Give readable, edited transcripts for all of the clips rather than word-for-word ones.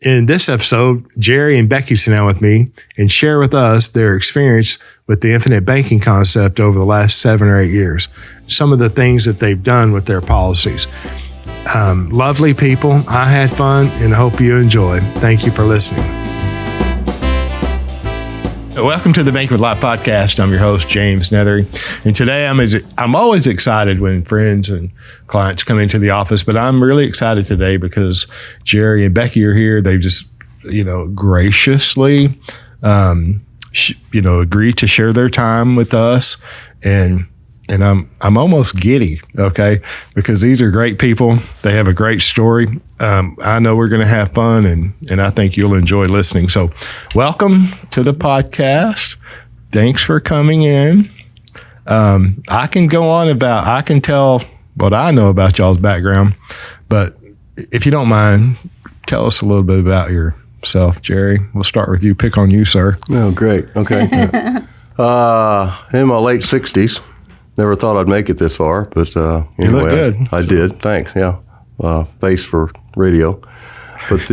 In this episode, Jerry and Becky sit down with me and share with us their experience with the infinite banking concept over the last 7 or 8 years. Some of the things that they've done with their policies. Lovely people. I had fun and hope you enjoyed. Thank you for listening. Welcome to the Bank with Life podcast. I'm your host, James Neathery. And today I'm always excited when friends and clients come into the office, but I'm really excited today because Jerry and Becky are here. They just, graciously, agreed to share their time with us. And I'm almost giddy, okay? Because these are great people. They have a great story. I know we're going to have fun, and I think you'll enjoy listening. So welcome to the podcast. Thanks for coming in. I can tell what I know about y'all's background, but if you don't mind, tell us a little bit about yourself, Jerry. We'll start with you. Pick on you, sir. Oh, great. Okay. In my late 60s. Never thought I'd make it this far, but anyway, you look good. I did. Thanks. Yeah, face for radio. But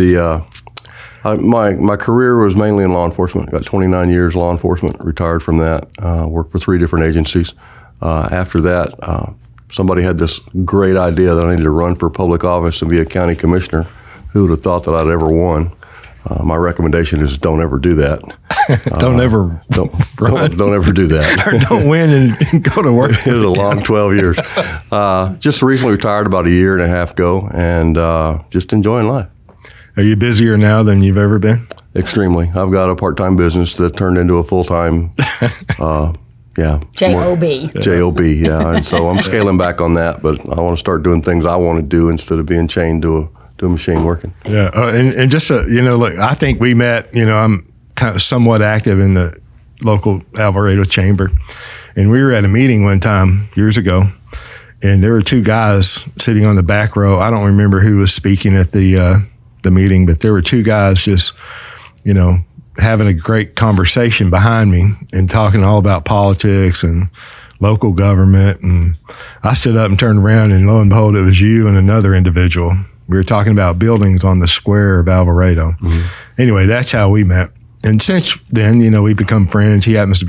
my career was mainly in law enforcement. Got 29 years law enforcement. Retired from that. Worked for 3 different agencies. After that, somebody had this great idea that I needed to run for public office and be a county commissioner. Who would have thought that I'd ever won? My recommendation is don't ever do that. Don't ever do that. Or don't win and go to work. It was a long 12 years. Just recently retired about a year and a half ago, and just enjoying life. Are you busier now than you've ever been? Extremely. I've got a part-time business that turned into a full-time, J-O-B. J-O-B, yeah. And so I'm scaling back on that, but I want to start doing things I want to do instead of being chained to a machine working. Yeah, and just look, I think we met. I'm kind of somewhat active in the local Alvarado chamber, and we were at a meeting one time years ago, and there were 2 guys sitting on the back row. I don't remember who was speaking at the meeting, but there were 2 guys just having a great conversation behind me and talking all about politics and local government. And I stood up and turned around, and lo and behold, it was you and another individual. We were talking about buildings on the square of Alvarado. Mm-hmm. Anyway, that's how we met. And since then, we've become friends. He was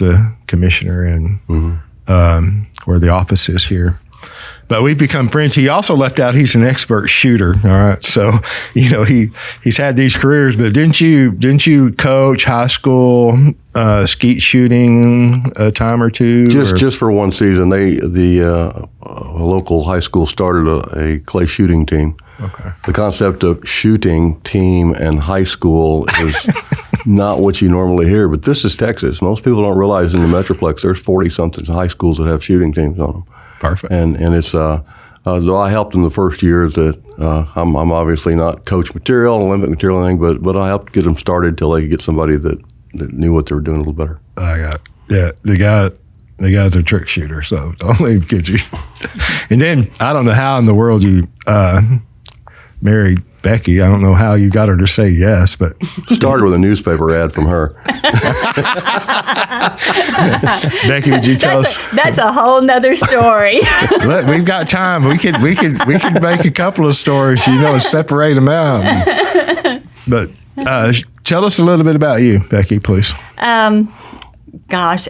the commissioner in where the office is here. But we've become friends. He also left out he's an expert shooter. All right. So, he's had these careers, but didn't you coach high school skeet shooting a time or two? Just for one season. The local high school started a clay shooting team. Okay. The concept of shooting team and high school is not what you normally hear, but this is Texas. Most people don't realize in the Metroplex there's 40-something high schools that have shooting teams on them. Perfect. And it's though I helped in the first year that I'm obviously not coach material, Olympic material, anything, but I helped get them started till they could get somebody that knew what they were doing a little better. The guy's a trick shooter, so don't let him kid you. And then I don't know how in the world you married Becky. I don't know how you got her to say yes, but started with a newspaper ad from her. Becky, would you tell us? That's a whole nother story. Look, we've got time. We could make a couple of stories, separate them out. But tell us a little bit about you, Becky, please. Gosh,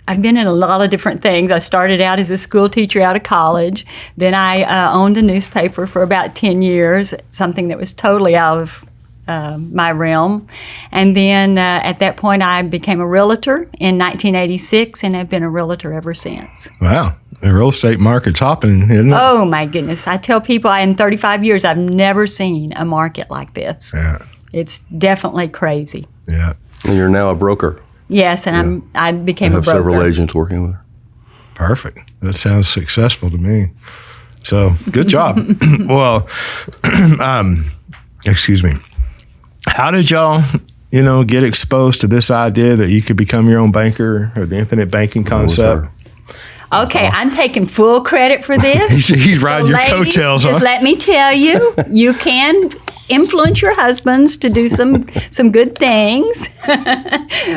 I've been in a lot of different things. I started out as a school teacher out of college. Then I owned a newspaper for about 10 years, something that was totally out of my realm. And then at that point, I became a realtor in 1986 and have been a realtor ever since. Wow. The real estate market's hopping, isn't it? Oh, my goodness. I tell people in 35 years, I've never seen a market like this. Yeah. It's definitely crazy. Yeah. And you're now a broker. Yes, and I became a broker. I have several agents working with her. Perfect. That sounds successful to me. So, good job. Well, excuse me. How did y'all, get exposed to this idea that you could become your own banker or the infinite banking concept? Okay, I'm taking full credit for this. He's riding your coatiles, huh? Just let me tell you, you can influence your husbands to do some good things.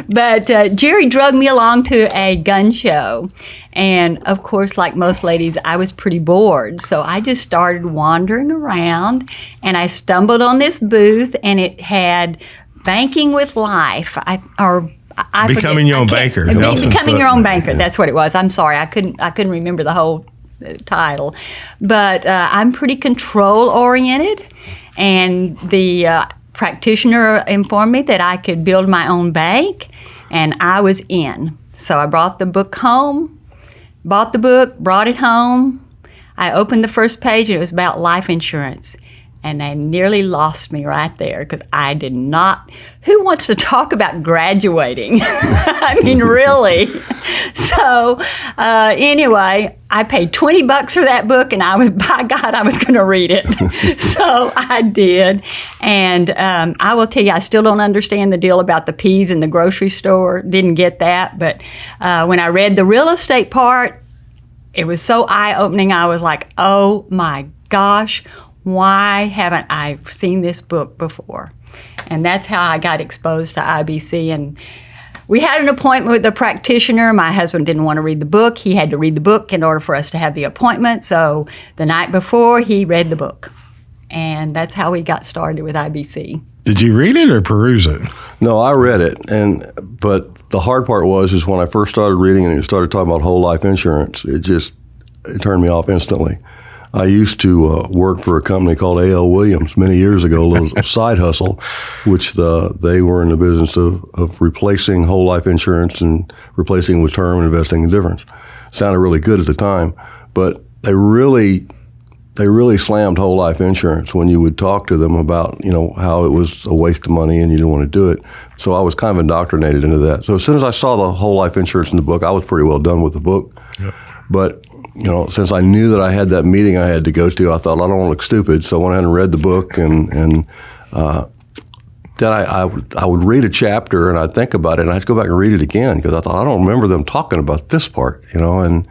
But Jerry drugged me along to a gun show. And of course, like most ladies, I was pretty bored. So I just started wandering around, and I stumbled on this booth, and it had Banking with Life. Becoming your own banker. Becoming your own banker. That's what it was. I'm sorry. I couldn't remember the whole title. But I'm pretty control-oriented, and the practitioner informed me that I could build my own bank, and I was in. So I brought the book home, bought the book, brought it home. I opened the first page, and it was about life insurance. And they nearly lost me right there because I did not. Who wants to talk about graduating? I mean, really. So anyway, I paid $20 for that book, and by God, I was going to read it. So I did. And I will tell you, I still don't understand the deal about the peas in the grocery store. Didn't get that. But when I read the real estate part, it was so eye-opening. I was like, oh my gosh, why haven't I seen this book before? And that's how I got exposed to IBC. And we had an appointment with the practitioner. My husband didn't want to read the book. He had to read the book in order for us to have the appointment. So the night before, he read the book. And that's how we got started with IBC. Did you read it or peruse it? No, I read it. But the hard part was when I first started reading it and it started talking about whole life insurance, it turned me off instantly. I used to work for a company called A.L. Williams many years ago, a little side hustle, which they were in the business of replacing whole life insurance and replacing with term and investing in difference. Sounded really good at the time, but they really slammed whole life insurance when you would talk to them about, how it was a waste of money and you didn't want to do it. So I was kind of indoctrinated into that. So as soon as I saw the whole life insurance in the book, I was pretty well done with the book. Yep. But since I knew that I had that meeting I had to go to, I thought, I don't want to look stupid. So I went ahead and read the book, and then I would read a chapter, and I'd think about it, and I'd go back and read it again, because I thought, I don't remember them talking about this part, and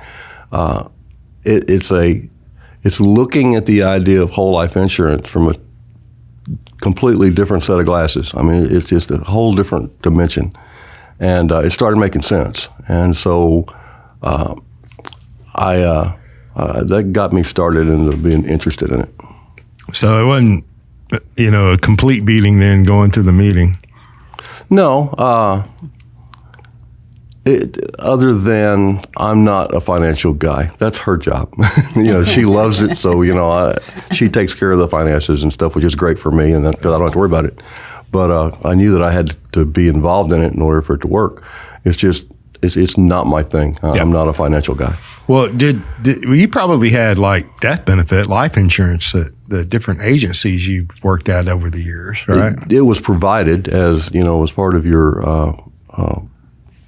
it's looking at the idea of whole life insurance from a completely different set of glasses. I mean, it's just a whole different dimension. And it started making sense. And so that got me started into being interested in it. So it wasn't, a complete beating then going to the meeting? No. Other than I'm not a financial guy. That's her job. She loves it. So, she takes care of the finances and stuff, which is great for me, and because I don't have to worry about it. But I knew that I had to be involved in it in order for it to work. It's just, it's not my thing. I'm not a financial guy. Well, you probably had like death benefit, life insurance at the different agencies you've worked at over the years, right? It was provided as part of your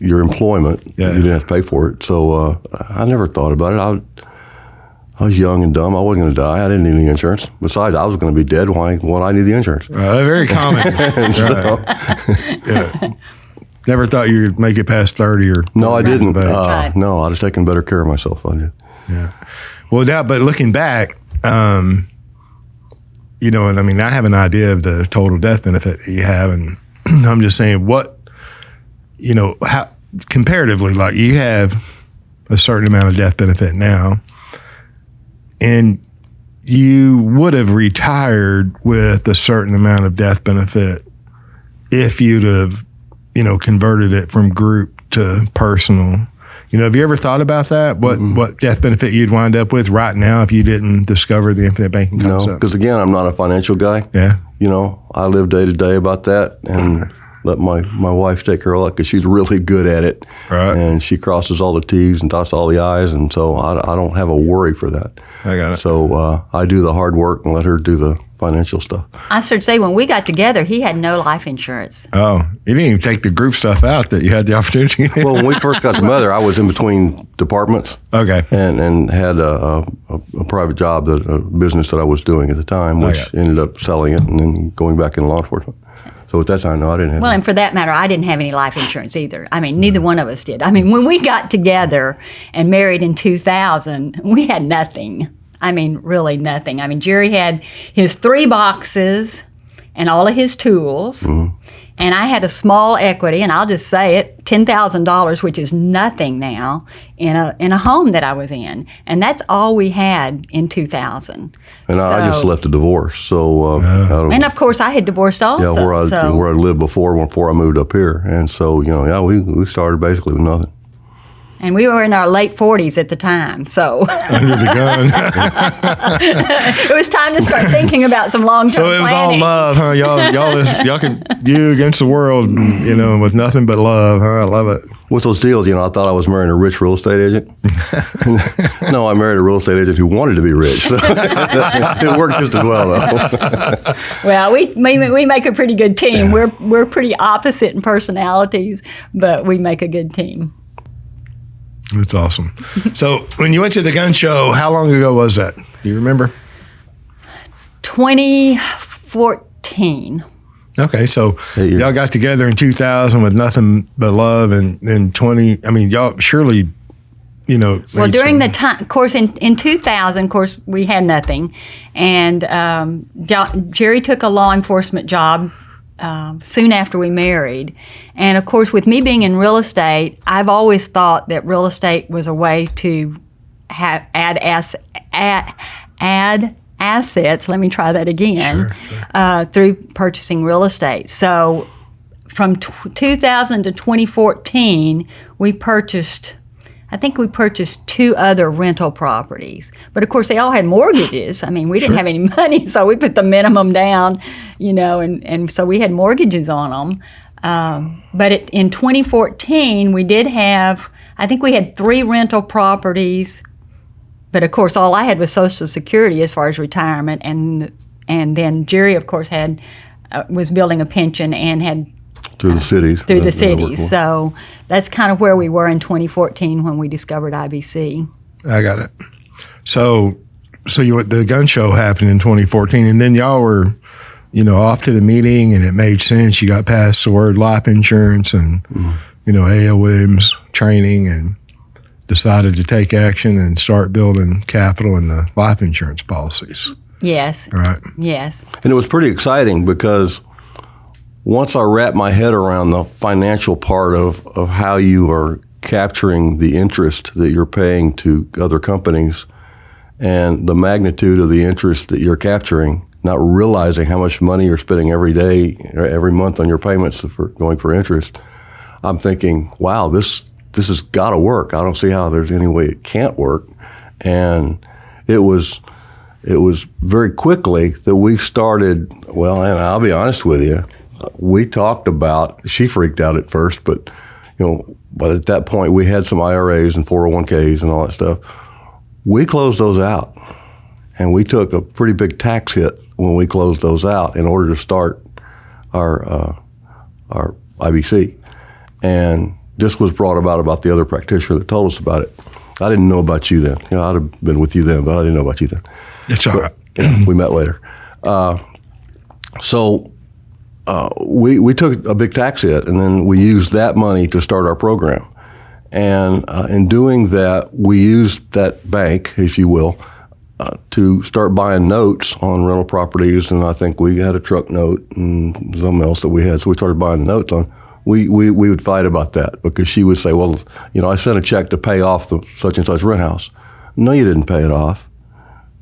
employment. Yeah. You didn't have to pay for it. So I never thought about it. I was young and dumb. I wasn't going to die. I didn't need any insurance. Besides, I was going to be dead. Why would I need the insurance? Very common. Yeah. Never thought you'd make it past 30 or... No, I didn't. No, I was taking better care of myself. I did. Yeah. Well, but looking back, and I mean, I have an idea of the total death benefit that you have, and I'm just saying how comparatively, like you have a certain amount of death benefit now, and you would have retired with a certain amount of death benefit if you'd have, converted it from group to personal. Have you ever thought about that? What death benefit you'd wind up with right now if you didn't discover the infinite banking concept? No, because again, I'm not a financial guy. Yeah. I live day to day about that, and let my wife take care of that because she's really good at it. Right. And she crosses all the T's and dots all the I's, and so I don't have a worry for that. I got it. So I do the hard work and let her do the financial stuff. I started to say, when we got together, he had no life insurance. Oh, you didn't even take the group stuff out that you had the opportunity. Well, when we first got together, I was in between departments. Okay. And had a private job, a business that I was doing at the time, which ended up selling it and then going back in law enforcement. So at that time, no, I didn't have Well, and for that matter, I didn't have any life insurance either. I mean, neither one of us did. I mean, when we got together and married in 2000, we had nothing. I mean, really nothing. I mean, Jerry had his 3 boxes and all of his tools. And I had a small equity, and I'll just say it, $10,000, which is nothing now, in a home that I was in. And that's all we had in 2000. And I just left a divorce. So, and of course, I had divorced also. Yeah, where I lived before I moved up here. And so, we started basically with nothing. And we were in our late 40s at the time, so. Under the gun. It was time to start thinking about some long-term planning. So it was all love, huh? You against the world, with nothing but love, huh? I love it. With those deals, I thought I was marrying a rich real estate agent. No, I married a real estate agent who wanted to be rich. So it worked just as well, though. Well, we make a pretty good team. We're pretty opposite in personalities, but we make a good team. That's awesome. So when you went to the gun show, how long ago was that? Do you remember? 2014. Okay, so y'all got together in 2000 with nothing but love, and then y'all surely, Well, during the time, of course, in 2000, of course, we had nothing, and Jerry took a law enforcement job soon after we married. And of course, with me being in real estate, I've always thought that real estate was a way to add assets. Let me try that again. Sure. Through purchasing real estate. So from 2000 to 2014, I think we purchased 2 other rental properties. But of course, they all had mortgages. We didn't have any money, so we put the minimum down, and so we had mortgages on them. But in 2014, we did have, I think we had 3 rental properties. But of course, all I had was Social Security as far as retirement. And then Jerry, of course, was building a pension and had through the cities. So that's kind of where we were in 2014 when we discovered IBC. I got it. So the gun show happened in 2014, and then y'all were, off to the meeting, and it made sense. You got past the word life insurance and, A.L. Williams training, and decided to take action and start building capital in the life insurance policies. Yes. Right. Yes. And it was pretty exciting because once I wrapped my head around the financial part of how you are capturing the interest that you're paying to other companies and the magnitude of the interest that you're capturing, not realizing how much money you're spending every day, or every month on your payments going for interest, I'm thinking, wow, this has got to work. I don't see how there's any way it can't work. And it was very quickly that we started, and I'll be honest with you, we talked about, she freaked out at first, but at that point we had some IRAs and 401ks and all that stuff. We closed those out, and we took a pretty big tax hit when we closed those out in order to start our IBC. And this was brought about the other practitioner that told us about it. I didn't know about you then. I'd have been with you then, but I didn't know about you then. It's all right. We met later. We took a big tax hit, and then we used that money to start our program. And in doing that, we used that bank, if you will, to start buying notes on rental properties. And I think we had a truck note and something else that we had. So we started buying the notes on. We would fight about that because she would say, well, I sent a check to pay off the such and such rent house. No, you didn't pay it off.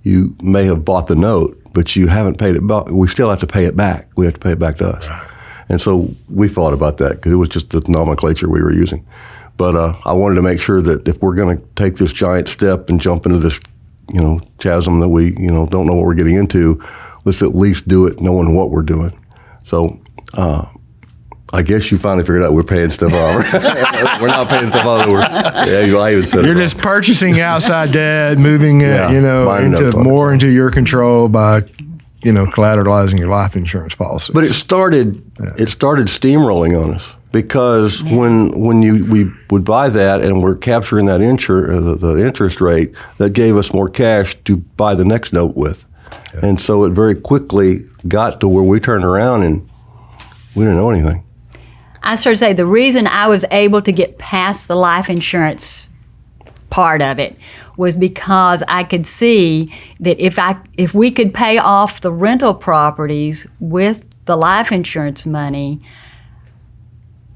You may have bought the note, but you haven't paid it back. We still have to pay it back. We have to pay it back to us. Right. And so we fought about that because it was just the nomenclature we were using. But I wanted to make sure that if we're going to take this giant step and jump into this, chasm that we, don't know what we're getting into, let's at least do it knowing what we're doing. So I guess you finally figured out we're paying stuff off. We're not paying stuff off. I even said you're just purchasing outside debt, moving it, into your control by, collateralizing your life insurance policy. But it started steamrolling on us because when we would buy that and we're capturing that the interest rate, that gave us more cash to buy the next note with. Yeah. And so it very quickly got to where we turned around and we didn't know anything. I sort of say the reason I was able to get past the life insurance part of it was because I could see that if we could pay off the rental properties with the life insurance money,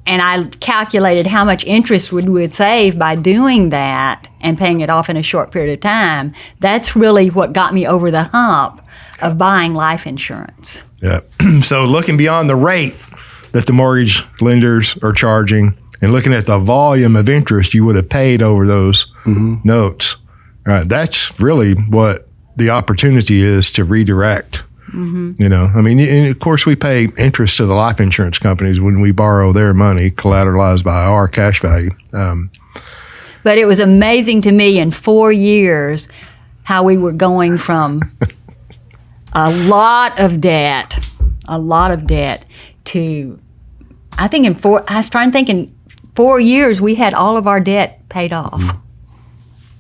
and I calculated how much interest we would save by doing that and paying it off in a short period of time. That's really what got me over the hump of buying life insurance. Yeah. So looking beyond the rate that the mortgage lenders are charging and looking at the volume of interest you would have paid over those notes, right? That's really what the opportunity is to redirect. You know, I mean, and of course, we pay interest to the life insurance companies when we borrow their money collateralized by our cash value. But it was amazing to me in 4 years how we were going from a lot of debt to, I think I was trying to think in 4 years we had all of our debt paid off.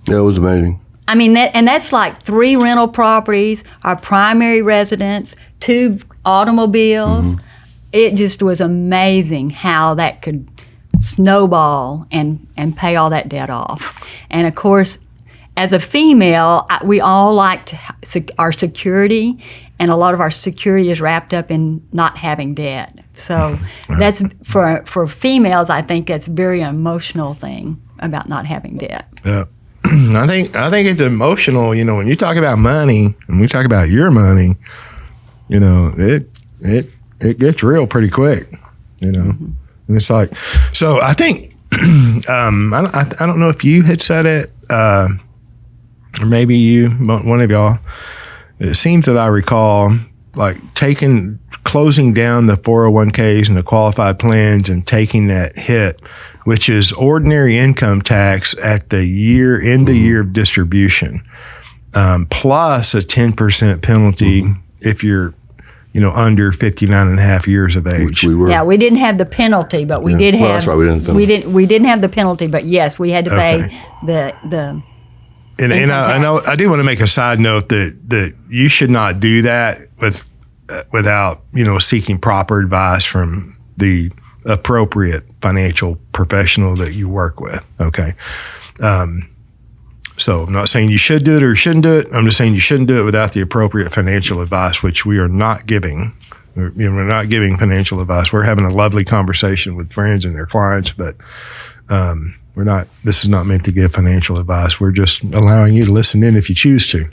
Yeah, it was amazing. I mean, that's like 3 rental properties, our primary residence, 2 automobiles. It just was amazing how that could snowball and pay all that debt off. And of course, as a female, we all like our security, and a lot of our security is wrapped up in not having debt. So that's for females, I think that's a very emotional thing about not having debt. Yeah. I think it's emotional, you know, when you talk about money and we talk about your money, you know, it gets real pretty quick, you know. And it's like, so I think I don't know if you had said it or maybe you, one of y'all. It seems that I recall like closing down the 401ks and the qualified plans and taking that hit, which is ordinary income tax at the year of distribution, plus a 10% penalty if you're, you know, under 59 and a half years of age. Which we were. Yeah, we didn't have the penalty, but we did have. Well, that's right, we didn't have the penalty, but yes, we had to pay the. And I know I do want to make a side note that you should not do that without, you know, seeking proper advice from the appropriate financial professional that you work with. Okay. So I'm not saying you should do it or shouldn't do it. I'm just saying you shouldn't do it without the appropriate financial advice, which we are not giving. We're not giving financial advice. We're having a lovely conversation with friends and their clients, but this is not meant to give financial advice. We're just allowing you to listen in if you choose to.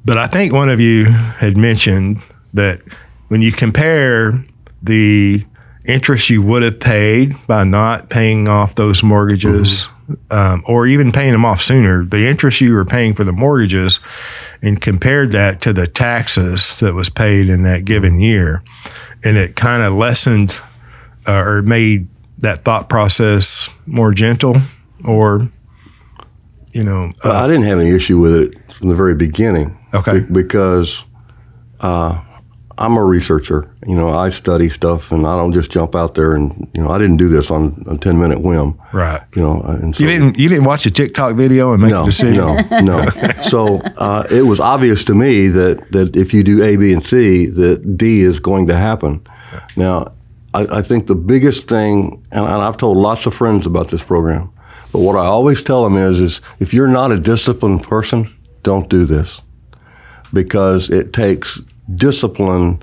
But I think one of you had mentioned that when you compare the interest you would have paid by not paying off those mortgages, or even paying them off sooner, the interest you were paying for the mortgages, and compared that to the taxes that was paid in that given year, and it kind of lessened or made that thought process more gentle, or, you know. I didn't have any issue with it from the very beginning. Okay. Because I'm a researcher. You know, I study stuff, and I don't just jump out there and, you know, I didn't do this on a 10-minute whim. Right. You know, and so, you didn't watch a TikTok video and make a decision? No. So it was obvious to me that if you do A, B, and C, that D is going to happen. Now, I think the biggest thing, and I've told lots of friends about this program, but what I always tell them is if you're not a disciplined person, don't do this. Because it takes discipline,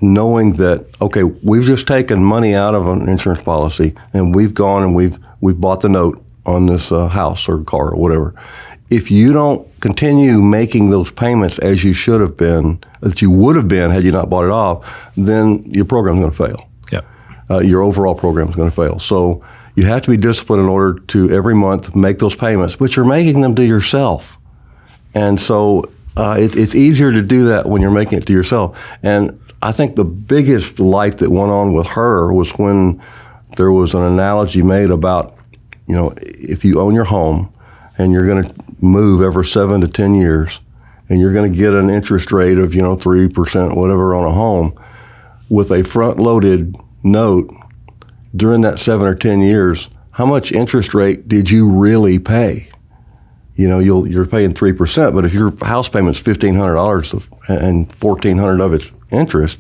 knowing that, okay, we've just taken money out of an insurance policy and we've gone and we've bought the note on this house or car or whatever. If you don't continue making those payments as you should have been, that you would have been had you not bought it off, then your program's going to fail. Yep. Your overall program is going to fail. So you have to be disciplined in order to every month make those payments, but you're making them to yourself. And so it's easier to do that when you're making it to yourself. And I think the biggest light that went on with her was when there was an analogy made about, you know, if you own your home and you're going to move every 7 to 10 years and you're going to get an interest rate of, 3%, whatever, on a home, with a front-loaded note during that 7 or 10 years, how much interest rate did you really pay? You're paying 3%, but if your house payment's $1,500 and $1,400 of it's interest,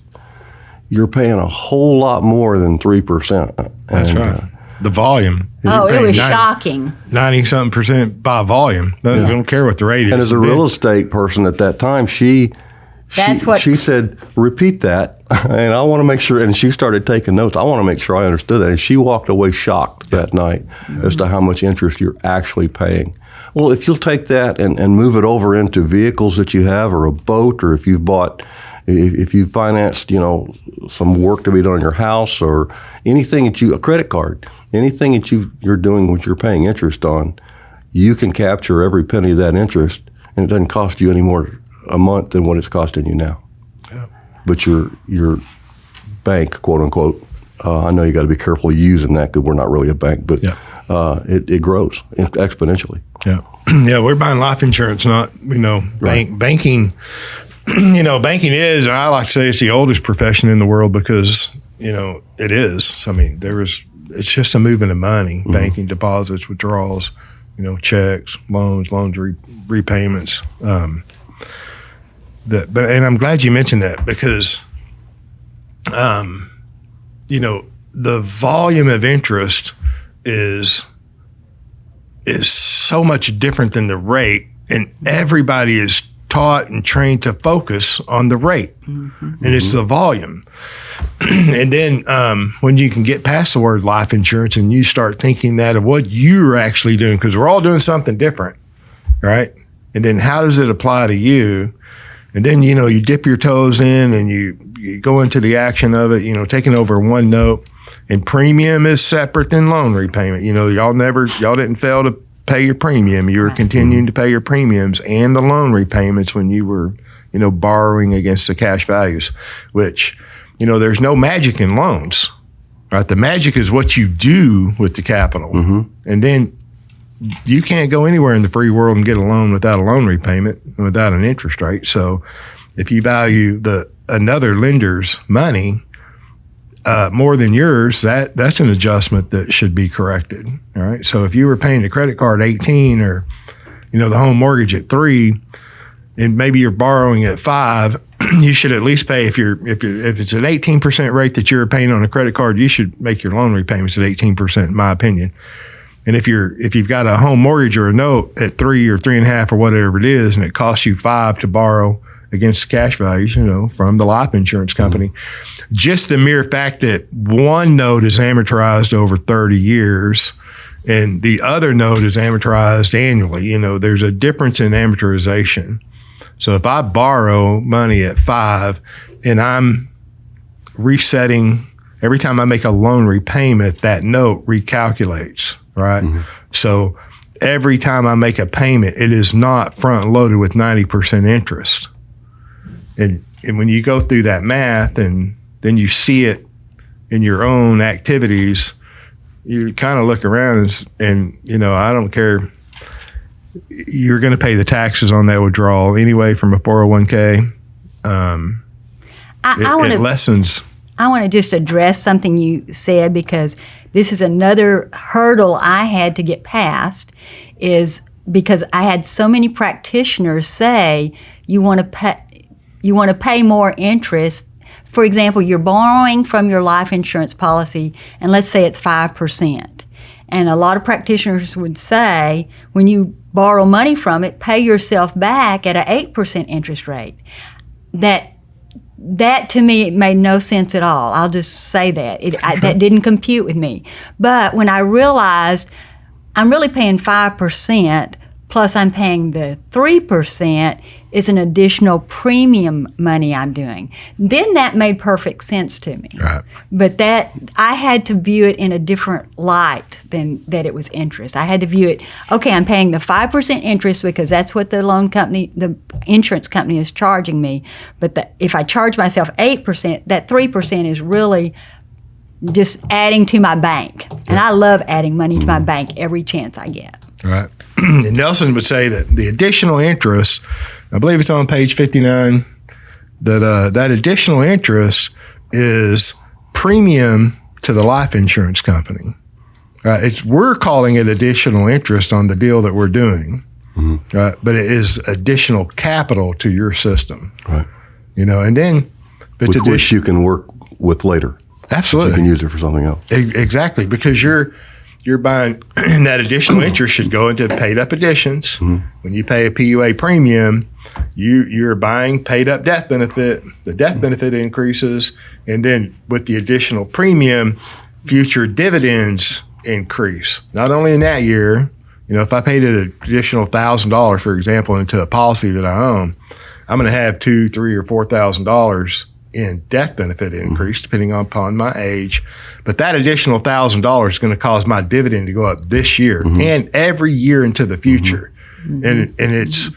you're paying a whole lot more than 3%. That's right. The volume. Oh, it was shocking. 90-something% by volume. They don't care what the rate is. And as a real estate person at that time, she She said, repeat that. And I want to make sure, and she started taking notes. I want to make sure I understood that. And she walked away shocked that night as to how much interest you're actually paying. Well, if you'll take that and move it over into vehicles that you have, or a boat, or if you financed, some work to be done on your house, or anything a credit card, anything that you're doing what you're paying interest on, you can capture every penny of that interest, and it doesn't cost you any more a month than what it's costing you now. Yeah. But your bank, quote unquote, I know you got to be careful using that because we're not really a bank, but it grows exponentially. Yeah, yeah, we're buying life insurance, not Right. banking. Banking is, and I like to say, it's the oldest profession in the world because it is. I mean, it's just a movement of money, Mm-hmm. banking, deposits, withdrawals, checks, loans, repayments. And I'm glad you mentioned that because, the volume of interest is so much different than the rate, and everybody is taught and trained to focus on the rate, and it's the volume. And then when you can get past the word life insurance and you start thinking that of what you're actually doing, because we're all doing something different, right? And then how does it apply to you? And then, you dip your toes in and you go into the action of it, taking over one note. And premium is separate than loan repayment. Y'all didn't fail to pay your premium. You were continuing to pay your premiums and the loan repayments when you were, borrowing against the cash values, which, there's no magic in loans, right? The magic is what you do with the capital. Mm-hmm. And then you can't go anywhere in the free world and get a loan without a loan repayment and without an interest rate. So if you value another lender's money more than yours, that's an adjustment that should be corrected. All right. So if you were paying the credit card 18 or, the home mortgage at 3, and maybe you're borrowing at 5, you should at least pay if it's an 18% rate that you're paying on a credit card, you should make your loan repayments at 18%, in my opinion. And if you've got a home mortgage or a note at 3 or 3.5 or whatever it is, and it costs you 5 to borrow against the cash values, from the life insurance company, just the mere fact that one note is amortized over 30 years and the other note is amortized annually, there's a difference in amortization. So if I borrow money at 5 and I'm resetting every time I make a loan repayment, that note recalculates. Right. Mm-hmm. So every time I make a payment, it is not front loaded with 90% interest. And when you go through that math and then you see it in your own activities, you kind of look around and I don't care. You're going to pay the taxes on that withdrawal anyway from a 401k. It lessens. I want to just address something you said, because this is another hurdle I had to get past, is because I had so many practitioners say you want to pay more interest. For example, you're borrowing from your life insurance policy, and let's say it's 5%. And a lot of practitioners would say, when you borrow money from it, pay yourself back at an 8% interest rate. That to me, it made no sense at all. I'll just say that. That didn't compute with me. But when I realized I'm really paying 5%, plus I'm paying the 3% is an additional premium money I'm doing, then that made perfect sense to me. Right. But that I had to view it in a different light than that it was interest. I had to view it, okay, I'm paying the 5% interest because that's what the insurance company is charging me. But if I charge myself 8%, that 3% is really just adding to my bank. And I love adding money to my bank every chance I get. Right. And Nelson would say that the additional interest, I believe it's on page 59, that additional interest is premium to the life insurance company. Right? We're calling it additional interest on the deal that we're doing, right? But it is additional capital to your system. Right. And then it's which you can work with later. Absolutely. You can use it for something else. Exactly, because you're buying, and that additional interest should go into paid up additions. Mm-hmm. When you pay a PUA premium, you're buying paid up death benefit. The death benefit increases, and then with the additional premium, future dividends increase. Not only in that year, if I paid an additional $1,000, for example, into a policy that I own, I'm going to have $2,000, $3,000, or $4,000 in death benefit increase, depending upon my age. But that additional $1,000 is going to cause my dividend to go up this year and every year into the future. And it's,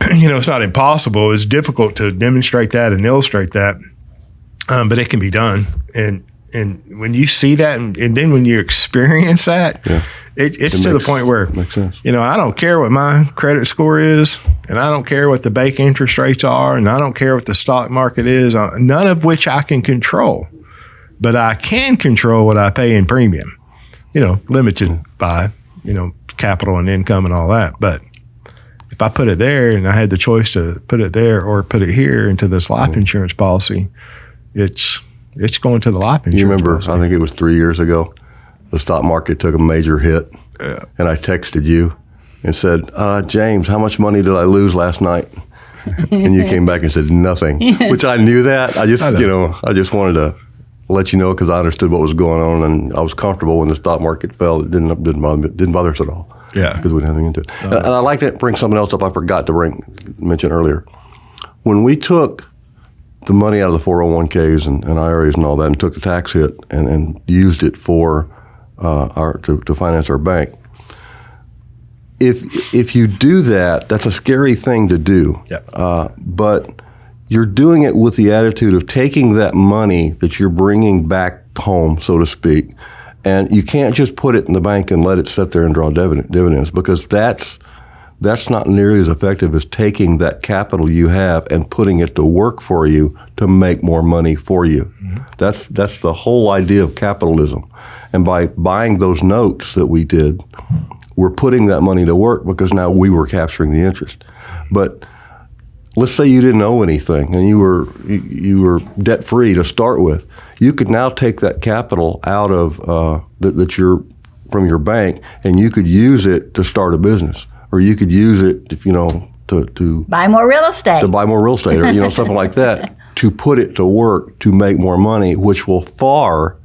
it's not impossible. It's difficult to demonstrate that and illustrate that, but it can be done. And when you see that, and then when you experience that, it's to the point where, makes sense. I don't care what my credit score is, and I don't care what the bank interest rates are, and I don't care what the stock market is, none of which I can control. But I can control what I pay in premium, limited by, capital and income and all that. But if I put it there and I had the choice to put it there or put it here into this life insurance policy, it's going to the life insurance. You remember, policy. I think it was 3 years ago, the stock market took a major hit, and I texted you and said, James, how much money did I lose last night? And you came back and said nothing, which I knew that. I just wanted to let you know because I understood what was going on, and I was comfortable when the stock market fell. It didn't bother us at all. Yeah, because we didn't have anything into it. And I'd like to bring something else up I forgot to mention earlier. When we took the money out of the 401ks and IRAs and all that, and took the tax hit and used it for to finance our bank. If you do that, that's a scary thing to do. Yeah. But you're doing it with the attitude of taking that money that you're bringing back home, so to speak, and you can't just put it in the bank and let it sit there and draw dividends, because that's not nearly as effective as taking that capital you have and putting it to work for you to make more money for you. Mm-hmm. That's the whole idea of capitalism. And by buying those notes that we did, we're putting that money to work because now we were capturing the interest. But let's say you didn't owe anything and you were debt free to start with. You could now take that capital out of that you're from your bank, and you could use it to start a business. Or you could use it, to buy more real estate. To buy more real estate, or something like that, to put it to work to make more money, which will far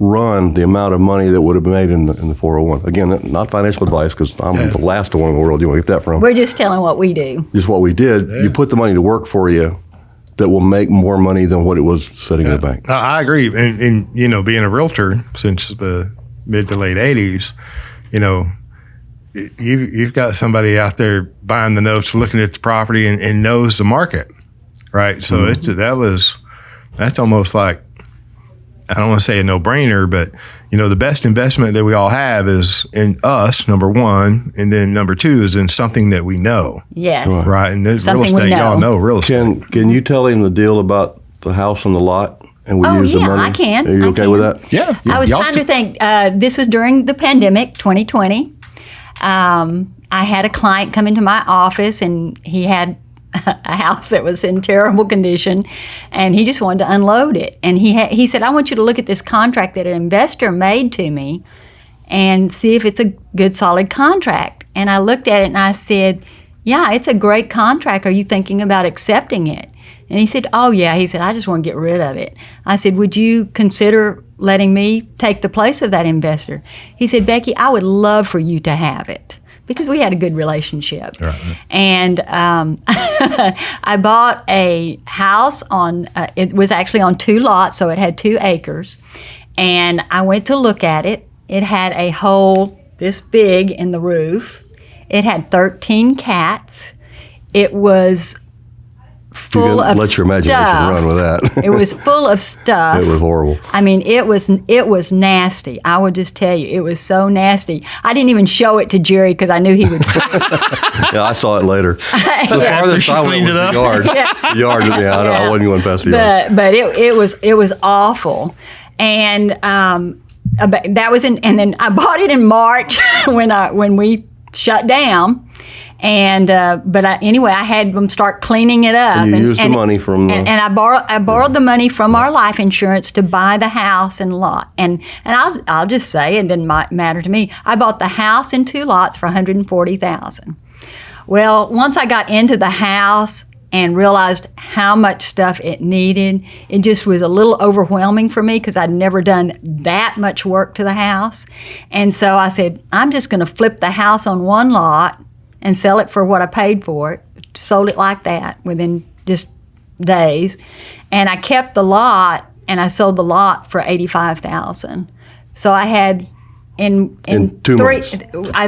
run the amount of money that would have been made in the 401. Again, not financial advice, because I'm the last one in the world you want to get that from. We're just telling what we do. Just what we did. Yeah. You put the money to work for you that will make more money than what it was sitting in the bank. I agree. And being a realtor since the mid to late 80s, you've got somebody out there buying the notes, looking at the property, and knows the market, right? So that's almost like, I don't want to say a no-brainer, but the best investment that we all have is in us, number one, and then number two is in something that we know. Yes. Right, and real estate, y'all know real estate. Can you tell him the deal about the house and the lot? And we use the money? I can. Are you okay with that? Yeah. I was trying to think. This was during the pandemic, 2020. I had a client come into my office, and he had a house that was in terrible condition, and he just wanted to unload it. And he said, I want you to look at this contract that an investor made to me and see if it's a good, solid contract. And I looked at it, and I said, yeah, it's a great contract. Are you thinking about accepting it? And he said, oh, yeah. He said, I just want to get rid of it. I said, would you consider letting me take the place of that investor? He said, Becky, I would love for you to have it, because we had a good relationship. Right. And I bought a house it was actually on 2 lots, so it had 2 acres. And I went to look at it. It had a hole this big in the roof. It had 13 cats. It was full of stuff. Let your imagination run with that. It was full of stuff. It was horrible. I mean, it was nasty. I would just tell you, it was so nasty. I didn't even show it to Jerry because I knew he would. Yeah, I saw it later. The farthest I went was the yard. The yard. Yeah, I wasn't going past the yard. But it was awful, and that was and then I bought it in March when we shut down. And anyway, I had them start cleaning it up. And you used the money from the... And I borrowed the money from our life insurance to buy the house and lot. And I'll just say, it didn't matter to me. I bought the house and 2 lots for $140,000. Well, once I got into the house and realized how much stuff it needed, it just was a little overwhelming for me because I'd never done that much work to the house. And so I said, I'm just going to flip the house on one lot and sell it for what I paid for it. Sold it like that within just days. And I kept the lot, and I sold the lot for $85,000. So I had in 2 months.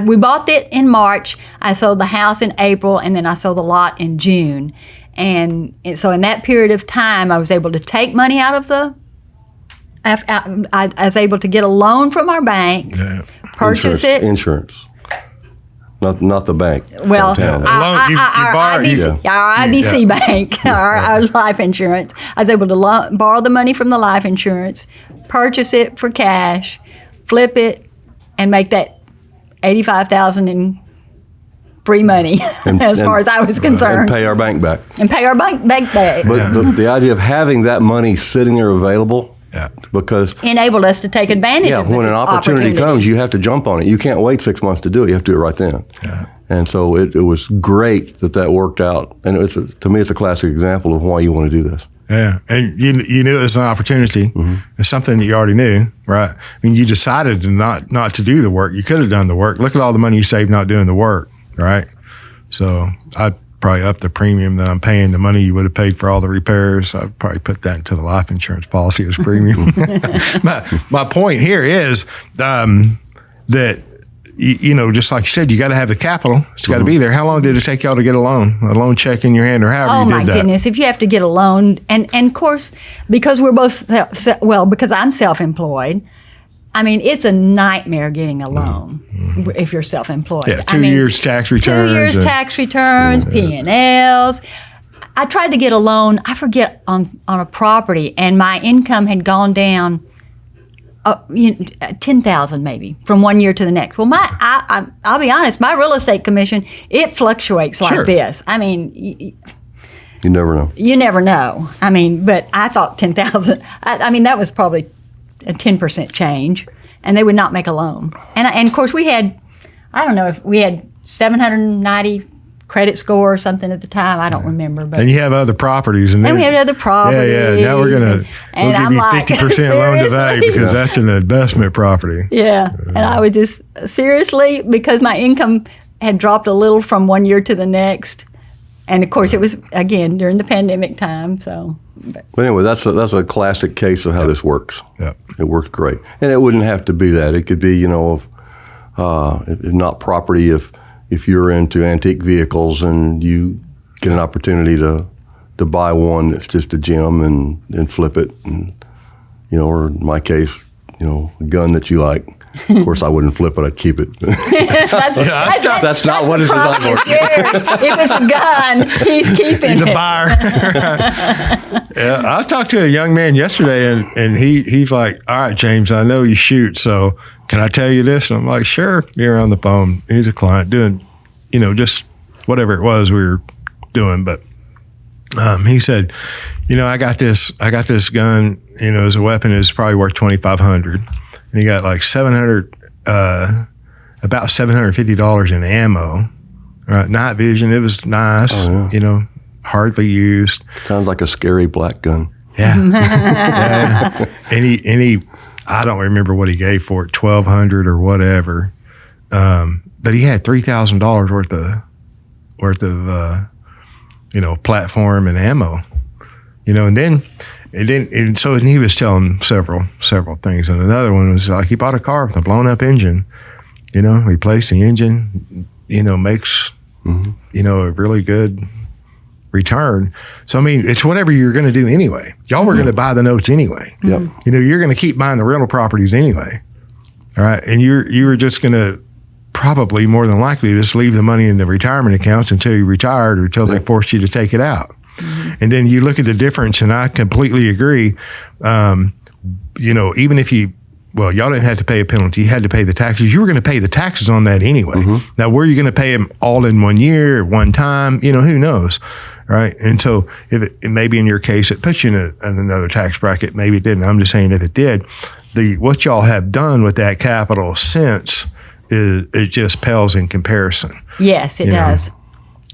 We bought it in March. I sold the house in April, and then I sold the lot in June. And so in that period of time, I was able to take money out of I was able to get a loan from our bank, purchase Insurance. Not the bank. Well, our IBC bank, our life insurance. I was able to borrow the money from the life insurance, purchase it for cash, flip it, and make that $85,000 in free money, as far as I was concerned. And pay our bank back. Back. But the idea of having that money sitting there available, because enabled us to take advantage of this when an opportunity comes, you have to jump on it. You can't wait 6 months to do it. You have to do it right then. Yeah. And so it was great that worked out. And to me, it's a classic example of why you want to do this. Yeah, and you knew it was an opportunity. Mm-hmm. It's something that you already knew, right? I mean, you decided to not to do the work. You could have done the work. Look at all the money you saved not doing the work, right? So I'd probably up the premium that I'm paying. The money you would have paid for all the repairs, I'd probably put that into the life insurance policy as premium. my point here is that, just like you said, you got to have the capital. It's got to be there. How long did it take y'all to get a loan check in your hand, or however you did that? Oh, my goodness. If you have to get a loan, and of course, because we're both, because I'm self-employed, I mean, it's a nightmare getting a loan if you're self-employed. Yeah, 2 years tax returns. 2 years tax returns, P&Ls. I tried to get a loan, I forget, on a property, and my income had gone down $10,000 maybe from 1 year to the next. Well, I'll be honest, my real estate commission, it fluctuates like this. I mean, you never know. You never know. I mean, but I thought $10,000. I mean, that was probably a 10% change, and they would not make a loan. And of course, we had, I don't know if we had 790 credit score or something at the time. I don't remember. But and you have other properties. And then we had other properties. Yeah. Now we'll give you 50% loan to value because that's an investment property. Yeah. And I would just, seriously, because my income had dropped a little from 1 year to the next. And of course, it was, again, during the pandemic time. So. But anyway, that's a classic case of how this works. Yeah. It worked great. And it wouldn't have to be that. It could be, if not property, if you're into antique vehicles and you get an opportunity to buy one that's just a gem and flip it, and, or in my case, a gun that you like. Of course, I wouldn't flip it. I'd keep it. That's not what it's designed for. If it's a gun, he's keeping it. The buyer. Yeah, I talked to a young man yesterday, and he's like, "All right, James, I know you shoot, so can I tell you this?" And I'm like, "Sure." You're on the phone. He's a client doing, just whatever it was we were doing, but he said, I got this gun, as a weapon. It's probably worth $2,500. And he got like about $750 in ammo, right? Night vision. It was nice, hardly used. Sounds like a scary black gun. Yeah. Yeah. And he, I don't remember what he gave for it, $1,200 or whatever. But he had $3,000 worth of platform and ammo, and so he was telling several things. And another one was like he bought a car with a blown up engine, replaced the engine, makes, a really good return. So, I mean, it's whatever you're going to do anyway. Y'all were going to buy the notes anyway. Yep. You're going to keep buying the rental properties anyway. All right. And you were just going to probably more than likely just leave the money in the retirement accounts until you retired or until they forced you to take it out. And then you look at the difference, and I completely agree. Even if y'all didn't have to pay a penalty, you had to pay the taxes. You were going to pay the taxes on that anyway. Now, were you going to pay them all in 1 year, at one time? Who knows, right? And so, if it maybe in your case it puts you in another tax bracket, maybe it didn't. I'm just saying if it did, what y'all have done with that capital since it just pales in comparison. Yes, it does.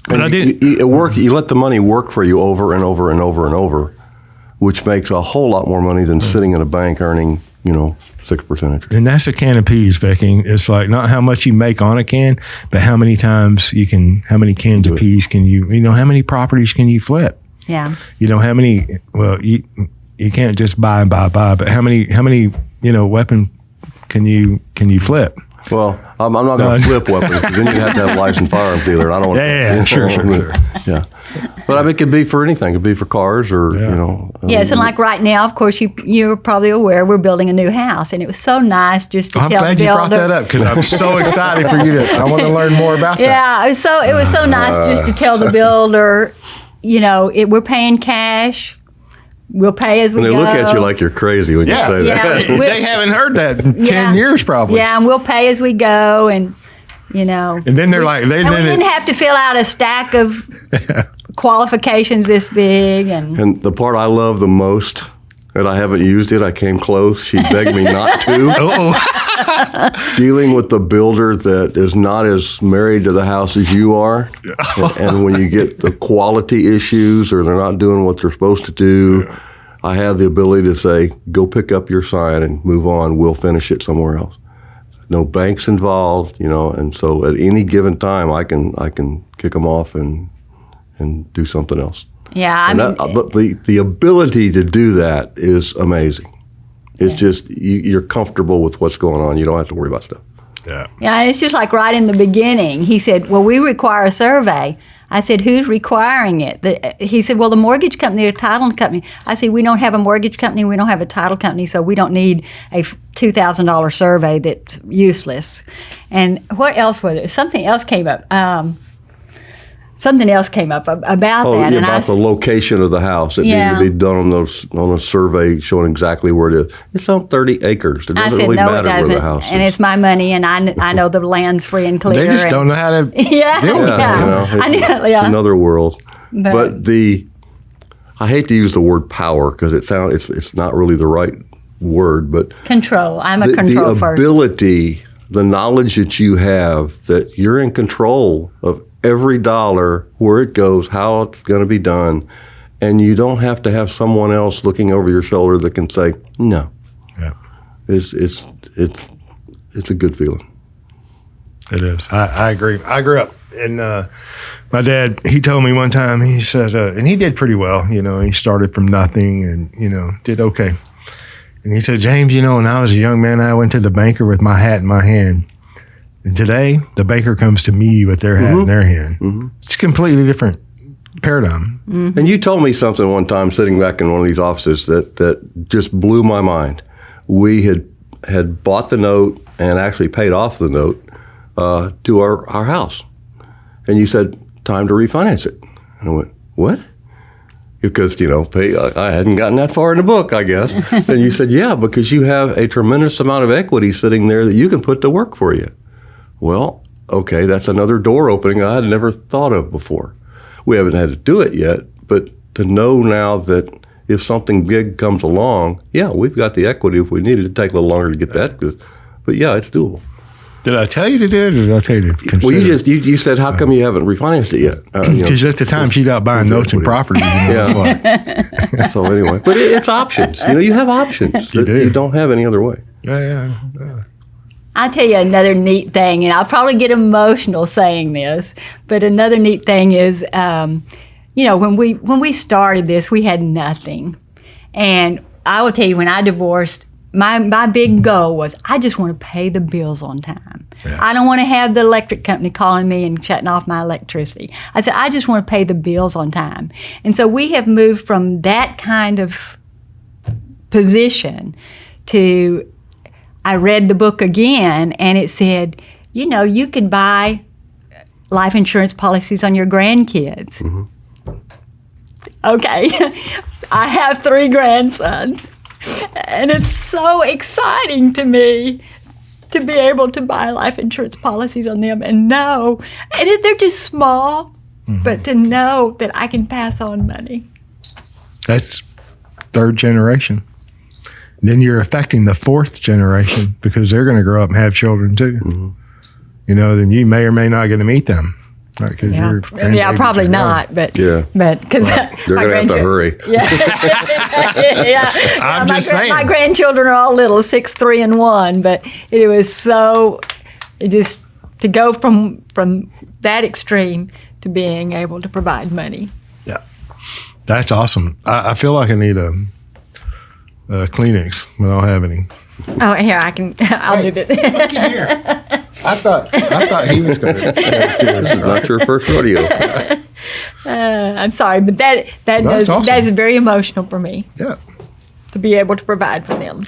And I did. You let the money work for you over and over and over and over, which makes a whole lot more money than sitting in a bank earning, 6% interest. And that's a can of peas, Becky. It's like not how much you make on a can, but how many times how many cans of peas can how many properties can you flip? Yeah. How many, you can't just buy, but how many, weapon can you flip? Well, I'm not going to flip weapons because then you have to have a licensed firearm dealer. And I don't want to. Yeah, sure. Yeah. But I mean, it could be for anything. It could be for cars or, Yes, and like right now, of course, you're probably aware we're building a new house. And it was so nice just to tell the builder. I'm glad you brought that up because I'm so excited for you I want to learn more about that. Yeah, it was so nice just to tell the builder, we're paying cash. We'll pay as we go. And they look at you like you're crazy when you say that. Yeah. They haven't heard that in 10 years probably. Yeah, and we'll pay as we go. And, And then they're like... we didn't have to fill out a stack of qualifications this big. And the part I love the most, that I haven't used it, I came close. She begged me not to. Dealing with the builder that is not as married to the house as you are. And when you get the quality issues or they're not doing what they're supposed to do, I have the ability to say, go pick up your sign and move on. We'll finish it somewhere else. No banks involved, and so at any given time, I can kick them off and do something else. Yeah, the ability to do that is amazing. It's just you're comfortable with what's going on. You don't have to worry about stuff. Yeah. Yeah, and it's just like right in the beginning. He said, "Well, we require a survey." I said, "Who's requiring it?" He said, "Well, the mortgage company or title company." I said, "We don't have a mortgage company. We don't have a title company, so we don't need a $2,000 survey that's useless." And what else was it? Something else came up. Something else came up about that. Yeah, about the location of the house. It needed to be done on a survey showing exactly where it is. It's on 30 acres. It doesn't really matter where the house is. And it's my money, and I know the land's free and clear. They just don't know how to deal with it. Another world. But I hate to use the word power because it's not really the right word, but control. I'm a control the ability, the knowledge that you have that you're in control of every dollar, where it goes, how it's going to be done, and you don't have to have someone else looking over your shoulder that can say no. Yeah, it's a good feeling. It is. I agree. I grew up, and my dad, he told me one time, he said, and he did pretty well. He started from nothing, and did okay. And he said, James, when I was a young man, I went to the banker with my hat in my hand. And today, the banker comes to me with their hat in their hand. Mm-hmm. It's a completely different paradigm. Mm-hmm. And you told me something one time sitting back in one of these offices that just blew my mind. We had bought the note and actually paid off the note to our house. And you said, time to refinance it. And I went, what? Because, I hadn't gotten that far in the book, I guess. And you said, yeah, because you have a tremendous amount of equity sitting there that you can put to work for you. Well, okay, that's another door opening I had never thought of before. We haven't had to do it yet, but to know now that if something big comes along, we've got the equity if we needed. It'd take a little longer to get that, but it's doable. Did I tell you to do it, or did I tell you to consider? Well, you said, how come you haven't refinanced it yet? Because at the time she's out buying notes and properties. So anyway, but it's options. You have options that you don't have any other way. Yeah. I'll tell you another neat thing, and I'll probably get emotional saying this, but another neat thing is, when we started this, we had nothing. And I will tell you, when I divorced, my big goal was I just want to pay the bills on time. Yeah. I don't want to have the electric company calling me and shutting off my electricity. I said, I just want to pay the bills on time. And so we have moved from that kind of position to... I read the book again, and it said, you could buy life insurance policies on your grandkids. Mm-hmm. Okay, I have 3 grandsons, and it's so exciting to me to be able to buy life insurance policies on them and know, and they're just small, but to know that I can pass on money. That's 3rd generation. Then you're affecting the 4th generation because they're going to grow up and have children too. Mm-hmm. Then you may or may not get to meet them. Right, 'cause Yeah, your grandbabies probably are young. not, but Yeah. because They're going to have to hurry. Yeah, I'm just saying. My grandchildren are all little, 6, 3, and 1. But it was just to go from that extreme to being able to provide money. Yeah, that's awesome. I feel like I need a Kleenex. I don't have any. Oh, here I'll do that. Look here. I thought he was going to. This is not your first rodeo. I'm sorry, but That's awesome. that is very emotional for me Yeah. to be able to provide for them.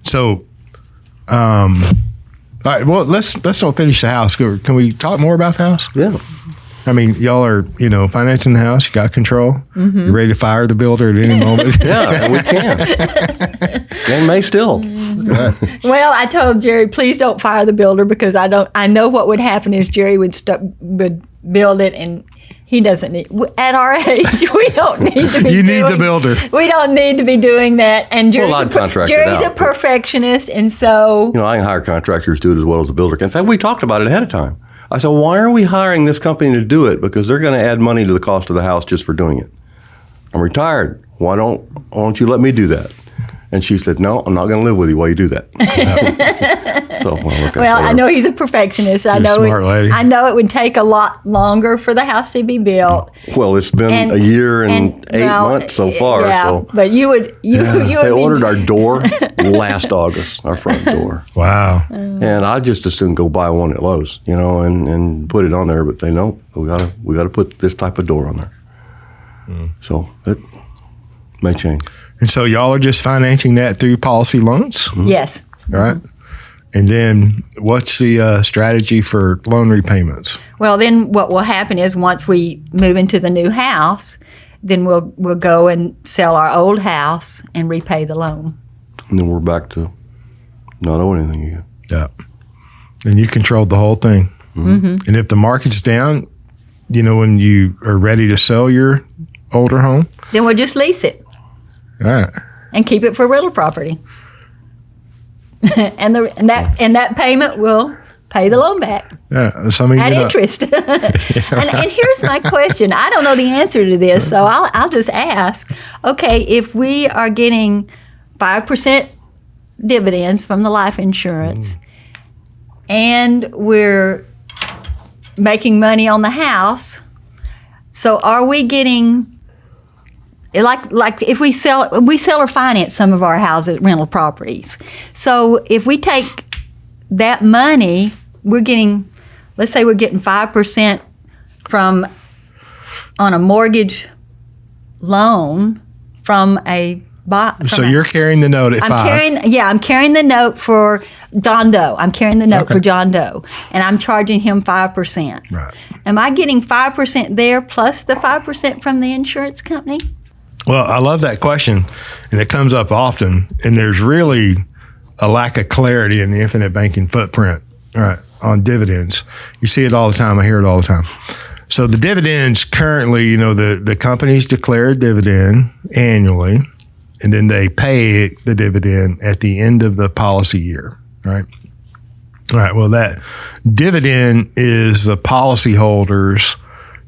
So, all right. Well, let's don't finish the house. Can we talk more about the house? Yeah. I mean, y'all are financing the house. You got control. Mm-hmm. You're ready to fire the builder at any moment. Yeah, and we can. And may still. Well, I told Jerry, please don't fire the builder because I know what would happen is Jerry would build it, and he doesn't need. At our age, we don't need to be. You need the builder. We don't need to be doing that. And Jerry's, I'd contract it Jerry's a out, but- perfectionist, and so I can hire contractors to do it as well as the builder can. In fact, we talked about it ahead of time. I said, why are we hiring this company to do it? Because they're going to add money to the cost of the house just for doing it. I'm retired. Why don't you let me do that? And she said, no, I'm not going to live with you while you do that. So, okay, well, whatever. I know he's a perfectionist. I You're a know smart lady. I know it would take a lot longer for the house to be built. Well, it's been a year and 8 months so far. Yeah, So but you would they ordered our door last August, our front door. Wow. And I just as soon go buy one at Lowe's, and put it on there. But they know we gotta put this type of door on there. So it may change. And so y'all are just financing that through policy loans, Yes. right? And then what's the strategy for loan repayments? Well, then what will happen is once we move into the new house, then we'll go and sell our old house and repay the loan. And then we're back to not owing anything again. Yeah. And you controlled the whole thing. Mm-hmm. And if the market's down, when you are ready to sell your older home, Then we'll just lease it all right. and keep it for rental property. and that payment will pay the loan back Yeah. So, I mean, at interest. and here's my question. I don't know the answer to this, so I'll just ask. Okay, if we are getting 5% dividends from the life insurance and we're making money on the house, so are we getting like if we sell or finance some of our houses, rental properties. So if we take that money, let's say we're getting 5% on a mortgage loan from a So you're carrying the note at 5. I'm carrying the note for John Doe. I'm carrying the note for John Doe, and I'm charging him 5%. Right. Am I getting 5% there plus the 5% from the insurance company? Well, I love that question, and it comes up often, and there's really a lack of clarity in the infinite banking footprint, right, on dividends. You see it all the time. I hear it all the time. So the dividends currently, the companies declare a dividend annually, and then they pay the dividend at the end of the policy year, right? All right, well, that dividend is the policyholder's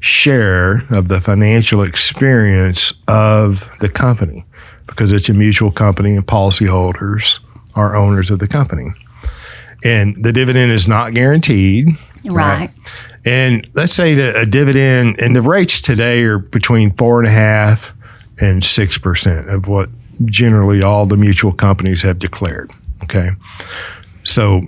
share of the financial experience of the company because it's a mutual company and policyholders are owners of the company. And the dividend is not guaranteed. Right. And let's say that a dividend, and the rates today are between 4.5% and 6% of what generally all the mutual companies have declared. Okay. So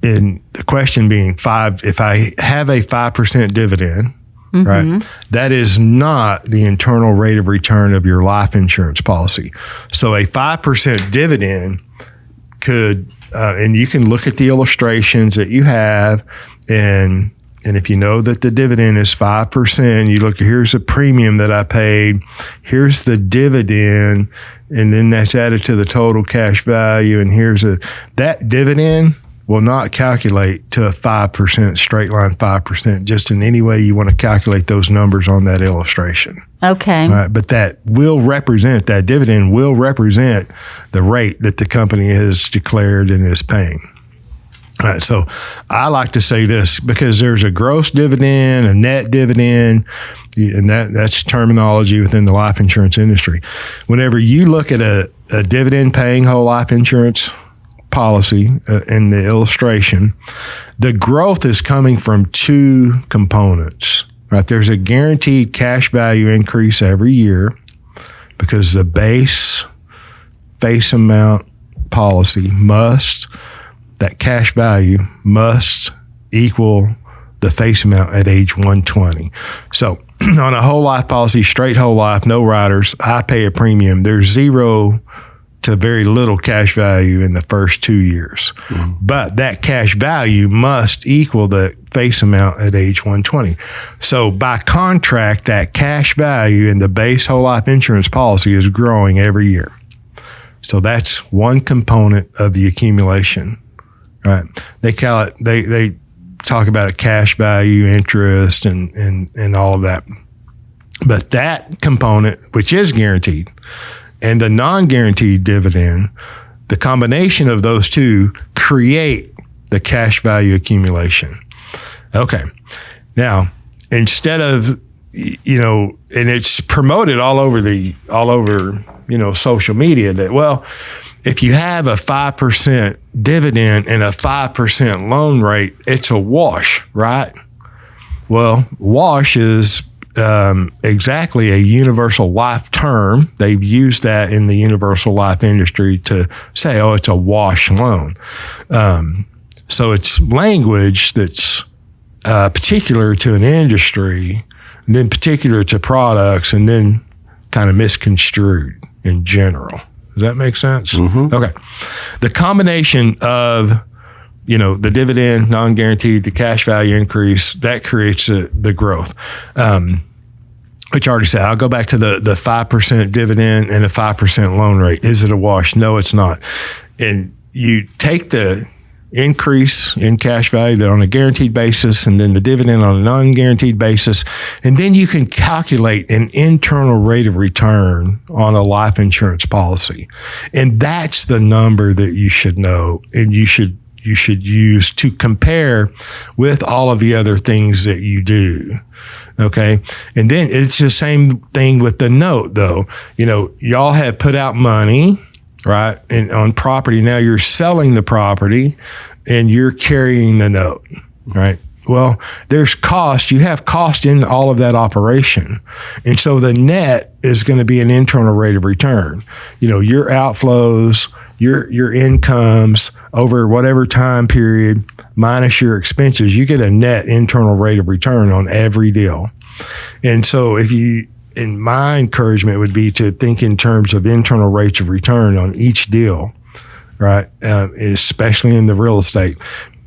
in the question being if I have a 5% dividend, right, that is not the internal rate of return of your life insurance policy. So a 5% dividend could, and you can look at the illustrations that you have, and if you know that the dividend is 5%, you look, here's a premium that I paid, here's the dividend, and then that's added to the total cash value, and that dividend will not calculate to a 5%, straight line 5%, just in any way you want to calculate those numbers on that illustration. Okay. All right, but that dividend will represent the rate that the company has declared and is paying. All right, so I like to say this because there's a gross dividend, a net dividend, and that's terminology within the life insurance industry. Whenever you look at a dividend-paying whole life insurance policy in the illustration, the growth is coming from two components. Right, there's a guaranteed cash value increase every year because the base face amount policy that cash value must equal the face amount at age 120. So on a whole life policy, straight whole life, no riders, I pay a premium. There's zero to very little cash value in the first 2 years. Mm-hmm. But that cash value must equal the face amount at age 120. So by contract, that cash value in the base whole life insurance policy is growing every year. So that's one component of the accumulation. Right. They call it, they talk about a cash value, interest, and all of that. But that component, which is guaranteed, and the non-guaranteed dividend, the combination of those two create the cash value accumulation. Okay. Now, instead of, and it's promoted all over social media that, well, if you have a 5% dividend and a 5% loan rate, it's a wash, right? Well, wash is exactly a universal life term. They've used that in the universal life industry to say, oh, it's a wash loan. So it's language that's particular to an industry, and then particular to products, and then kind of misconstrued in general. Does that make sense? Mm-hmm. Okay. The combination of, the dividend, non-guaranteed, the cash value increase, that creates the growth. Which I already said, I'll go back to the 5% dividend and a 5% loan rate. Is it a wash? No, it's not. And you take the increase in cash value on a guaranteed basis and then the dividend on a non-guaranteed basis, and then you can calculate an internal rate of return on a life insurance policy. And that's the number that you should know and you should use to compare with all of the other things that you do. Okay. And then it's the same thing with the note though. Y'all have put out money, right? And on property, now you're selling the property and you're carrying the note, right? Well, there's cost. You have cost in all of that operation. And so the net is going to be an internal rate of return. Your outflows, your incomes over whatever time period minus your expenses, you get a net internal rate of return on every deal. And so and my encouragement would be to think in terms of internal rates of return on each deal, right? Especially in the real estate.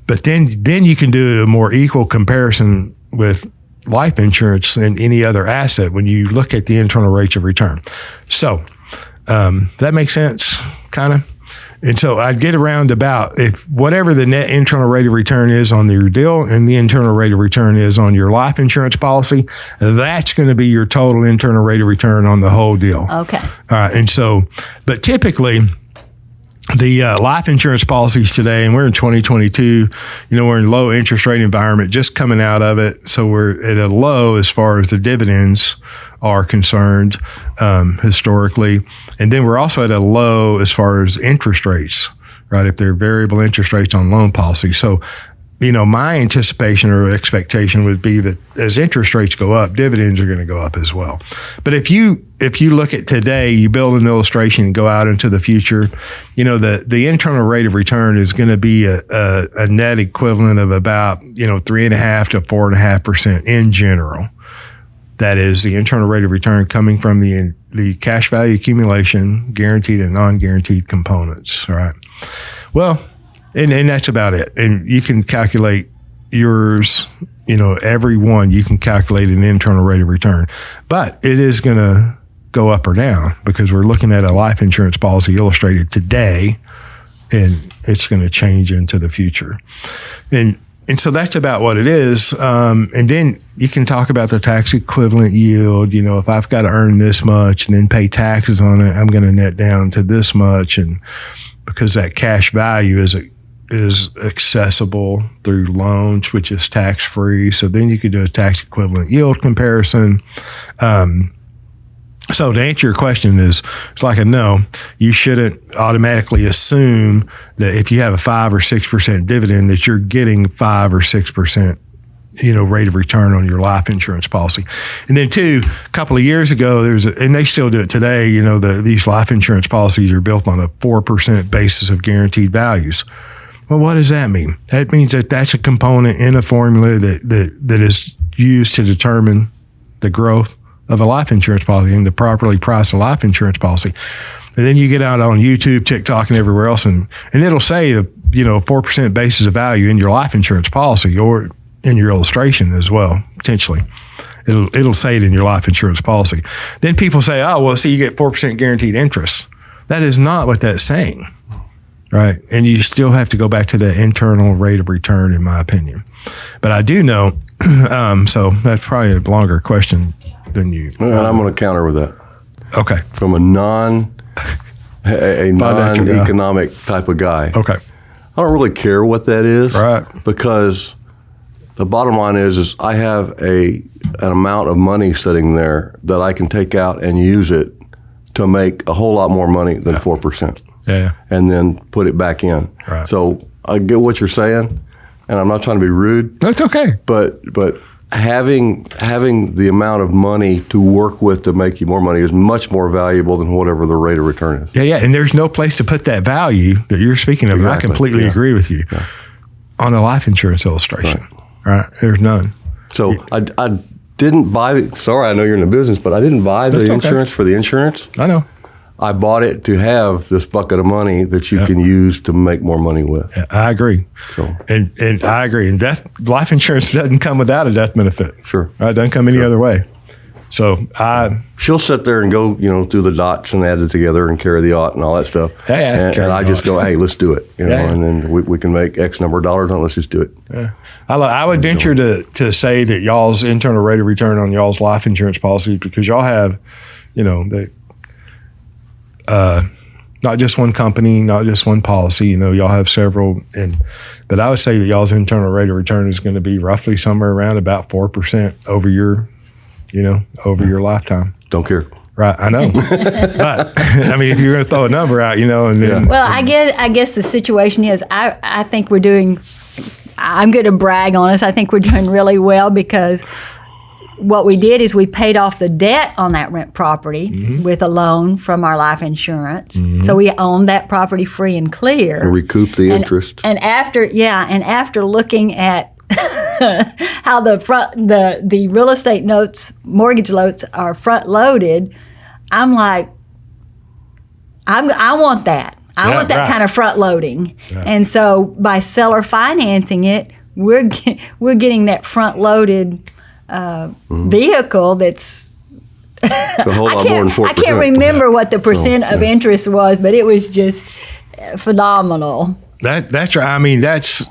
But then you can do a more equal comparison with life insurance and any other asset when you look at the internal rates of return. So that makes sense, kind of? And so I'd get around about if whatever the net internal rate of return is on your deal and the internal rate of return is on your life insurance policy, that's going to be your total internal rate of return on the whole deal. Okay. All right. And so, but typically the life insurance policies today, and we're in 2022, we're in low interest rate environment, just coming out of it. So we're at a low as far as the dividends are concerned historically. And then we're also at a low as far as interest rates, right? If they're variable interest rates on loan policy. So, my anticipation or expectation would be that as interest rates go up, dividends are going to go up as well. But if you look at today, you build an illustration and go out into the future, the internal rate of return is going to be a net equivalent of about, 3.5 to 4.5% in general. That is the internal rate of return coming from the cash value accumulation, guaranteed and non-guaranteed components. All right. Well, and that's about it. And you can calculate yours, every one, you can calculate an internal rate of return. But it is going to go up or down because we're looking at a life insurance policy illustrated today, and it's going to change into the future. And so that's about what it is. And then you can talk about the tax equivalent yield. If I've got to earn this much and then pay taxes on it, I'm going to net down to this much. And because that cash value is is accessible through loans, which is tax-free. So then you could do a tax equivalent yield comparison. So to answer your question it's like a no. You shouldn't automatically assume that if you have a 5 or 6% dividend that you're getting 5 or 6%, rate of return on your life insurance policy. And then two, a couple of years ago, and they still do it today, these life insurance policies are built on a 4% basis of guaranteed values. Well, what does that mean? That means that that's a component in a formula that is used to determine the growth of a life insurance policy and to properly price a life insurance policy. And then you get out on YouTube, TikTok, and everywhere else, and it'll say, 4% basis of value in your life insurance policy or in your illustration as well, potentially. It'll say it in your life insurance policy. Then people say, oh, well, see, you get 4% guaranteed interest. That is not what that's saying, right? And you still have to go back to the internal rate of return, in my opinion. But I do know, so that's probably a longer question than you. And I'm going to counter with that. Okay. From a non-economic type of guy. Okay. I don't really care what that is. Right. Because the bottom line is I have an amount of money sitting there that I can take out and use it to make a whole lot more money than 4%. Yeah. And then put it back in. Right. So I get what you're saying, and I'm not trying to be rude. That's okay. But having the amount of money to work with to make you more money is much more valuable than whatever the rate of return is. Yeah, and there's no place to put that value that you're speaking of. Exactly. And I completely agree with you on a life insurance illustration. Right? There's none. So I didn't buy. Sorry, I know you're in the business, but I didn't buy the insurance for the insurance. I know. I bought it to have this bucket of money that you can use to make more money with. Yeah, I agree. So and I agree. And life insurance doesn't come without a death benefit. Sure. Right? It doesn't come any other way. So she'll sit there and go, do the dots and add it together and carry the ought and all that stuff. Yeah, and I just go, hey, let's do it. And then we can make X number of dollars on it. Let's just do it. Yeah. I would venture to say that y'all's internal rate of return on y'all's life insurance policy, because y'all have, not just one company, not just one policy, y'all have several. But I would say that y'all's internal rate of return is going to be roughly somewhere around about 4% over your lifetime. Don't care. Right, I know. But I mean, if you're going to throw a number out, and then. Well, I guess the situation is, I think we're doing. I'm going to brag on us. I think we're doing really well, because what we did is we paid off the debt on that rent property with a loan from our life insurance. So we owned that property free and clear. And recouped the interest. And after looking at how the real estate mortgage notes are front loaded, I'm like, I want that. I want that kind of front loading. Yeah. And so by seller financing it, we're getting that front loaded vehicle that's a whole lot more than 4%. I can't remember what the percent of interest was, but it was just phenomenal. That's right. I mean, that's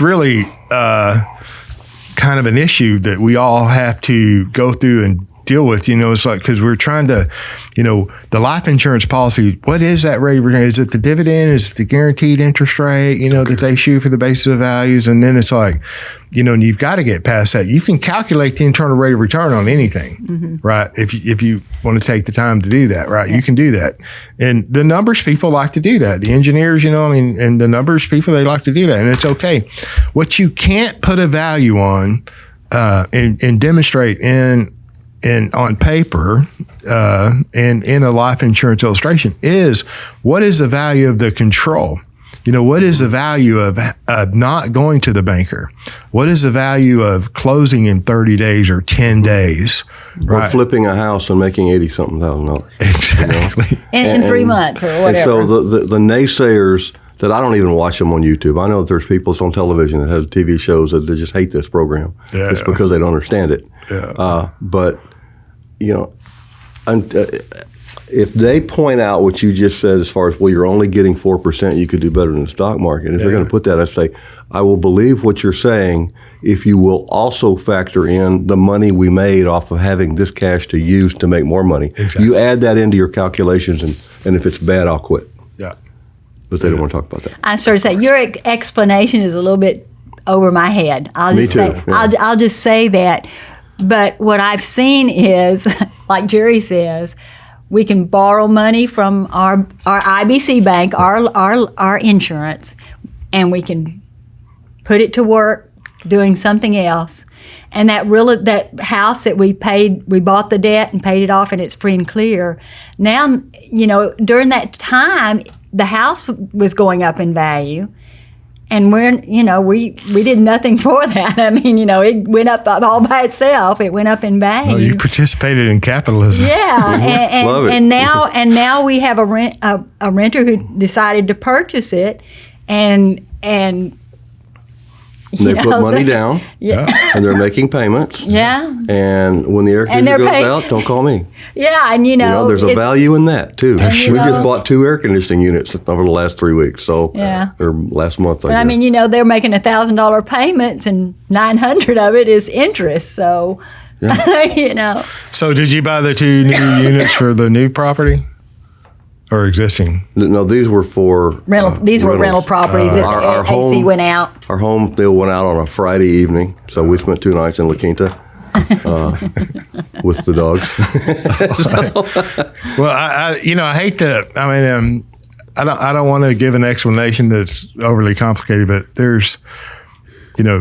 really kind of an issue that we all have to go through and deal with. It's like, because we're trying to, the life insurance policy, what is that rate of return? Is it the dividend? Is it the guaranteed interest rate, that they issue for the basis of values? And then it's like, and you've got to get past that. You can calculate the internal rate of return on anything, right? If you want to take the time to do that, right? You can do that. And the numbers people like to do that. The engineers, and the numbers people, they like to do that. And it's okay. What you can't put a value on and demonstrate on paper and in a life insurance illustration is, what is the value of the control? What is the value of not going to the banker? What is the value of closing in 30 days or 10 days? Or flipping a house and making $80,000. Exactly. In 3 months or whatever. And so the naysayers that I don't even watch them on YouTube. I know that there's people on television that have TV shows that they just hate this program. Yeah. It's because they don't understand it. Yeah. But if they point out what you just said as far as, well, you're only getting 4%, you could do better than the stock market. If they're going to put that, I say, I will believe what you're saying if you will also factor in the money we made off of having this cash to use to make more money. Exactly. You add that into your calculations, and if it's bad, I'll quit. Yeah. But they don't want to talk about that. I started to say your explanation is a little bit over my head. Me too. I'll just say that. But what I've seen is, like Jerry says, we can borrow money from our IBC bank, our insurance, and we can put it to work doing something else. And that house that we bought the debt and paid it off, and it's free and clear. Now, during that time, the house was going up in value. And we did nothing for that. I mean, it went up all by itself. It went up in value. Oh, you participated in capitalism. Yeah, Love it. and now we have a renter who decided to purchase it, and They put money down, and they're making payments. Yeah. And when the air conditioner goes out, don't call me. Yeah, and there's a value in that too. And, we just bought 2 air conditioning units over the last 3 weeks. So, or last month. But I mean, they're making $1,000 payments, and $900 of it is interest. So, So, did you buy the 2 new units for the new property? Or existing? No, these were for rental. These were rental properties that our AC went out. Our home deal went out on a Friday evening, so we spent 2 nights in La Quinta with the dogs. Well, I hate to. I mean, I don't want to give an explanation that's overly complicated, but there's,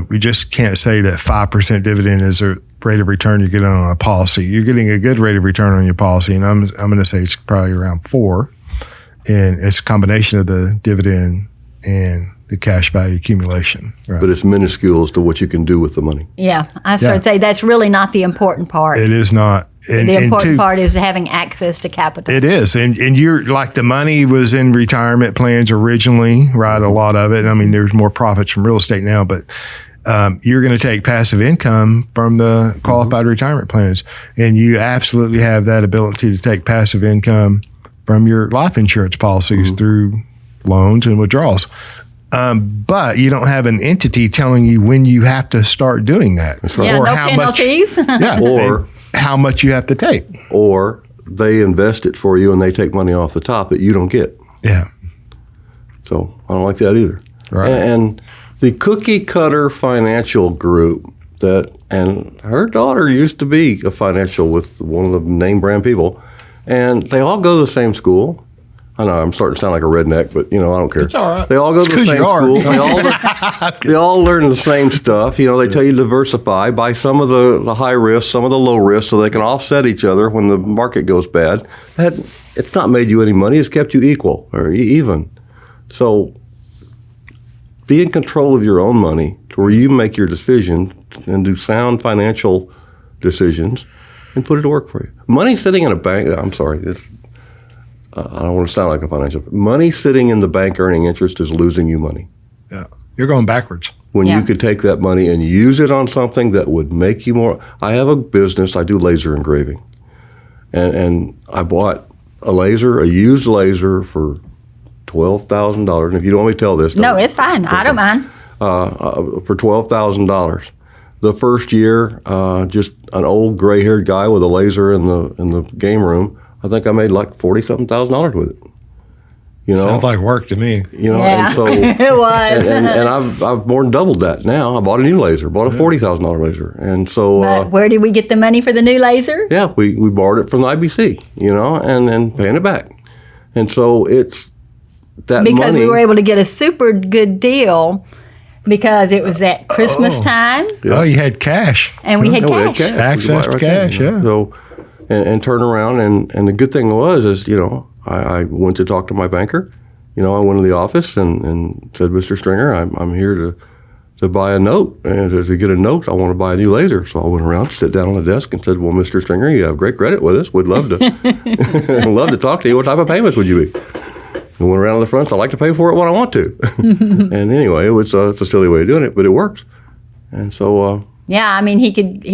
we just can't say that 5% dividend is a rate of return you're getting on a policy. You're getting a good rate of return on your policy, and I'm going to say it's probably around 4%, and it's a combination of the dividend and the cash value accumulation. Right? But it's minuscule as to what you can do with the money. Yeah, I started to say that's really not the important part. It is not. The important part is having access to capital. It is, and you're like the money was in retirement plans originally, right? A lot of it. I mean, there's more profits from real estate now, but you're going to take passive income from the qualified retirement plans, and you absolutely have that ability to take passive income from your life insurance policies through loans and withdrawals. But you don't have an entity telling you when you have to start doing that. That's right. Yeah, Or no how penalties. Or how much you have to take. Or they invest it for you and they take money off the top that you don't get. Yeah. So I don't like that either. Right. And the cookie cutter financial group and her daughter used to be a financial with one of the name brand people, and they all go to the same school. I know I'm starting to sound like a redneck, but I don't care. It's all right. They all go to the same school. They all learn the same stuff. They tell you to diversify, buy some of the high risk, some of the low risk, so they can offset each other when the market goes bad. It's not made you any money. It's kept you equal or even. So be in control of your own money to where you make your decisions and do sound financial decisions and put it to work for you. Money sitting in a bank, I'm sorry, I don't want to sound like a financial. Money sitting in the bank earning interest is losing you money. Yeah. You're going backwards. When you could take that money and use it on something that would make you more. I have a business, I do laser engraving. And I bought a used laser for $12,000. And if you don't want me to tell this. No, it's fine. I don't mind. For $12,000. The first year, just an old gray-haired guy with a laser in the game room, I think I made like $40,000 with it. Sounds like work to me. And so it was. and I've more than doubled that now. I bought a new laser, bought a $40,000 laser, and so. But where did we get the money for the new laser? Yeah, we borrowed it from the IBC, and then paying it back, and so it's that because money. We were able to get a super good deal. Because it was at Christmas time. Yeah. Oh, you had cash. And we had cash. Access to cash, yeah. So, and turn around, and the good thing is I went to talk to my banker. I went to the office and said, Mr. Stringer, I'm here to buy a note. And to get a note, I want to buy a new laser. So I went around, sit down on the desk and said, well, Mr. Stringer, you have great credit with us. We'd love to love to talk to you. What type of payments would you be? And went around to the front, so I like to pay for it when I want to. And anyway, it's a silly way of doing it, but it works. And so... yeah, I mean, he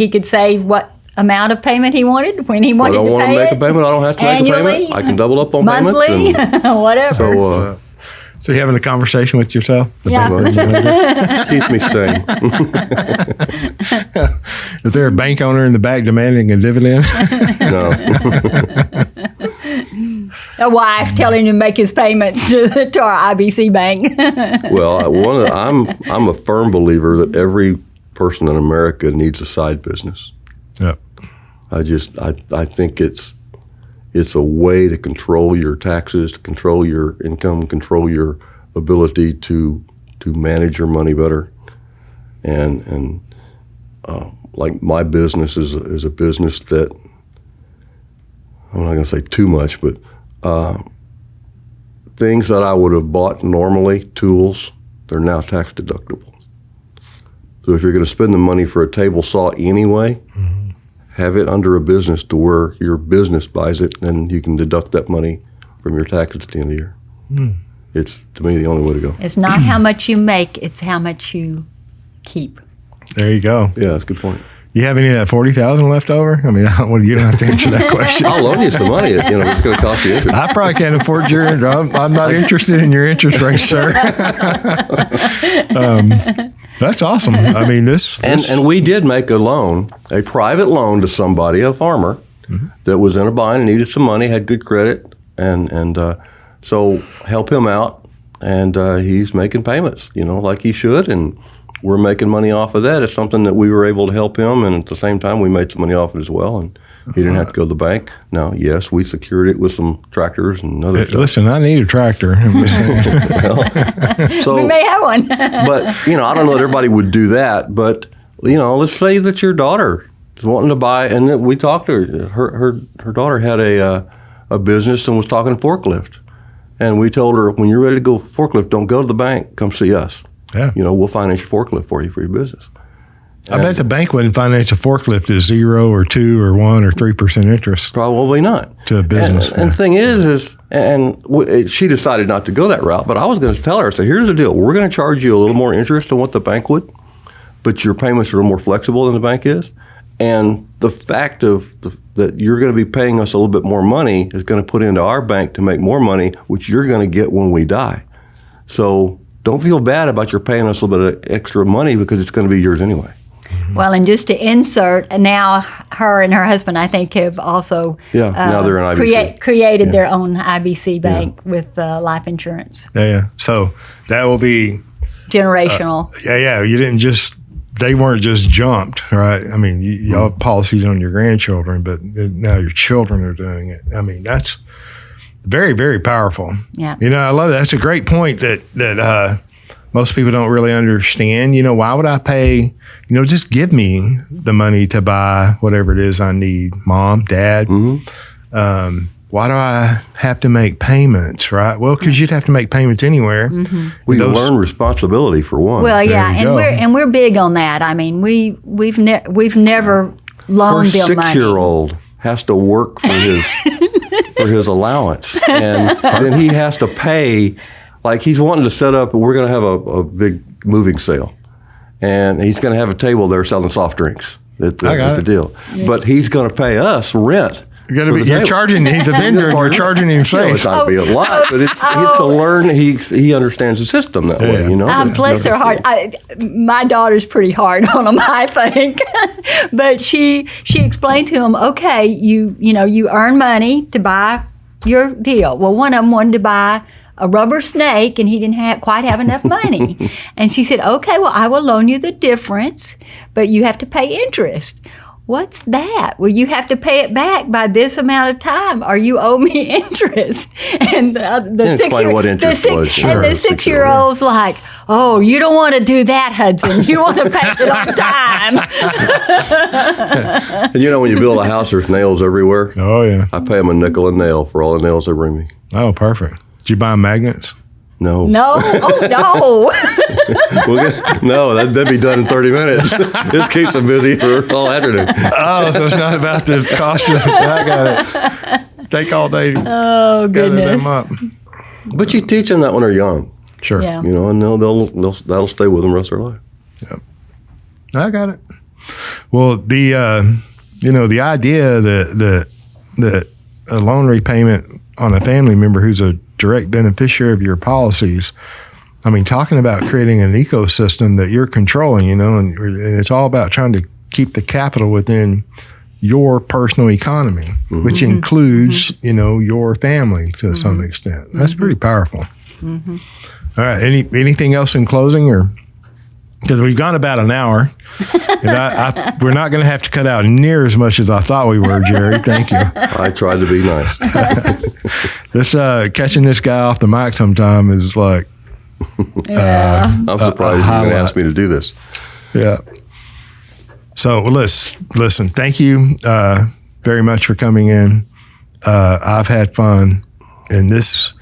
could say what amount of payment he wanted, when he wanted to pay it. I don't want to make a payment. I don't have to annually, make a payment. I can double up on monthly, payments. whatever. So you're having a conversation with yourself? Yeah. Keeps me sane. Is there a bank owner in the back demanding a dividend? No. A wife telling him to make his payments to our IBC bank. Well, I'm a firm believer that every person in America needs a side business. Yep. I think it's a way to control your taxes, to control your income, control your ability to manage your money better. And like my business is a business that, I'm not going to say too much, but things that I would have bought normally, tools, they're now tax deductible. So if you're going to spend the money for a table saw anyway, have it under a business to where your business buys it, and you can deduct that money from your taxes at the end of the year. It's, to me, the only way to go. It's not how much you make, it's how much you keep. There you go. Yeah, that's a good point. You have any of that $40,000 left over? I mean, you don't have to answer that question. I'll loan you some money. It's going to cost you interest. I probably can't afford your interest. I'm not interested in your interest rate, sir. That's awesome. I mean, this. And we did make a loan, a private loan to somebody, a farmer, that was in a bind and needed some money, had good credit, and so help him out, and he's making payments, like he should, and we're making money off of that. It's something that we were able to help him, and at the same time, we made some money off it as well, and he didn't have to go to the bank. Now, yes, we secured it with some tractors and other stuff. Listen, I need a tractor. So, We may have one. but, I don't know that everybody would do that, but, let's say that your daughter is wanting to buy, and then we talked to her. Her daughter had a business and was talking forklift. And we told her, when you're ready to go forklift, don't go to the bank, come see us. Yeah. We'll finance your forklift for you for your business. I bet the bank wouldn't finance a forklift at 0 or 2 or 1 or 3% interest. Probably not. To a business. And the thing is she decided not to go that route, but I was going to tell her, so here's the deal. We're going to charge you a little more interest than what the bank would, but your payments are a little more flexible than the bank is. And the fact that you're going to be paying us a little bit more money is going to put into our bank to make more money, which you're going to get when we die. So don't feel bad about your paying us a little bit of extra money because it's going to be yours anyway. Well, and just to insert, now her and her husband, I think, have also now they're an IBC. created their own IBC bank with life insurance. Yeah. So that will be Generational. They weren't just jumped, right? I mean, y'all have policies on your grandchildren, but now your children are doing it. I mean, that's very, very powerful. Yeah. I love that. That's a great point that most people don't really understand. Why would I pay, just give me the money to buy whatever it is I need, mom, dad. Why do I have to make payments, right? Well, because you'd have to make payments anywhere. We learn responsibility for one. Well, yeah, and we're big on that. I mean, we've never loaned them money. Her 6-year-old has to work for his allowance, and then he has to pay. Like he's wanting to set up. We're going to have a big moving sale, and he's going to have a table there selling soft drinks. At the deal, but he's going to pay us rent. You're charging. He's a vendor, and you're charging him face. It's not to be a lot, but it's to learn. He understands the system that way. Bless her heart. My daughter's pretty hard on him, I think, but she explained to him, okay, you earn money to buy your deal. Well, one of them wanted to buy a rubber snake, and he didn't quite have enough money. And she said, okay, well, I will loan you the difference, but you have to pay interest. What's that? Well, you have to pay it back by this amount of time, or you owe me interest. And the 6-year-old's like, oh, you don't want to do that, Hudson. You want to pay it on time. And when you build a house, there's nails everywhere. Oh, yeah. I pay them a nickel a nail for all the nails they bring me. Oh, perfect. Did you buy magnets? No. No? Oh, no. No, that'd be done in 30 minutes. This keeps them busy for all afternoon. Oh, so it's not about the cost of it. I got it. Take all day to gather them up. But you teach them that when they're young. Sure. Yeah. And that'll stay with them the rest of their life. Yep. I got it. Well, the idea that a loan repayment on a family member who's a direct beneficiary of your policies, I mean, talking about creating an ecosystem that you're controlling, and it's all about trying to keep the capital within your personal economy, which includes, your family to some extent. That's pretty powerful. All right. Anything else in closing, or because we've gone about an hour, and we're not going to have to cut out near as much as I thought we were, Jerry. Thank you. I tried to be nice. This catching this guy off the mic sometime is like. I'm surprised you even asked me to do this. Yeah. So listen, thank you very much for coming in. I've had fun, and this,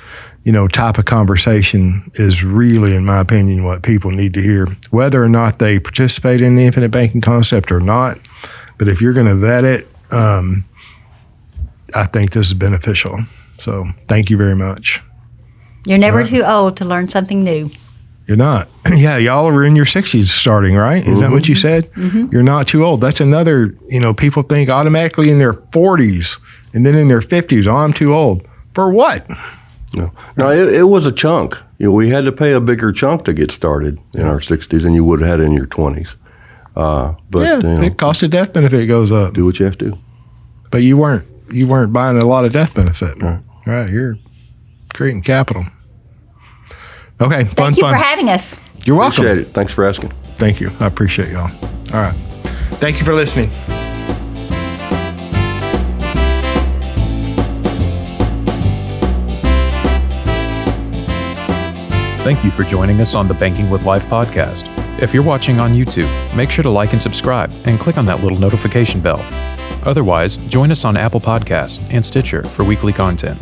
type of conversation is really, in my opinion, what people need to hear, whether or not they participate in the infinite banking concept or not. But if you're going to vet it, I think this is beneficial. So thank you very much. You're never too old to learn something new. You're not. Yeah, y'all are in your 60s starting, right? Is that what you said? You're not too old. That's another, people think automatically in their 40s and then in their 50s, I'm too old. For what? No, it was a chunk. We had to pay a bigger chunk to get started in our 60s than you would have had in your 20s. But the cost of death benefit goes up. Do what you have to do. But you weren't buying a lot of death benefit. Right. You're creating capital. Okay, fun. Thank you for having us. You're welcome. Appreciate it. Thanks for asking. Thank you. I appreciate y'all. All right. Thank you for listening. Thank you for joining us on the Banking with Life podcast. If you're watching on YouTube, make sure to like and subscribe and click on that little notification bell. Otherwise, join us on Apple Podcasts and Stitcher for weekly content.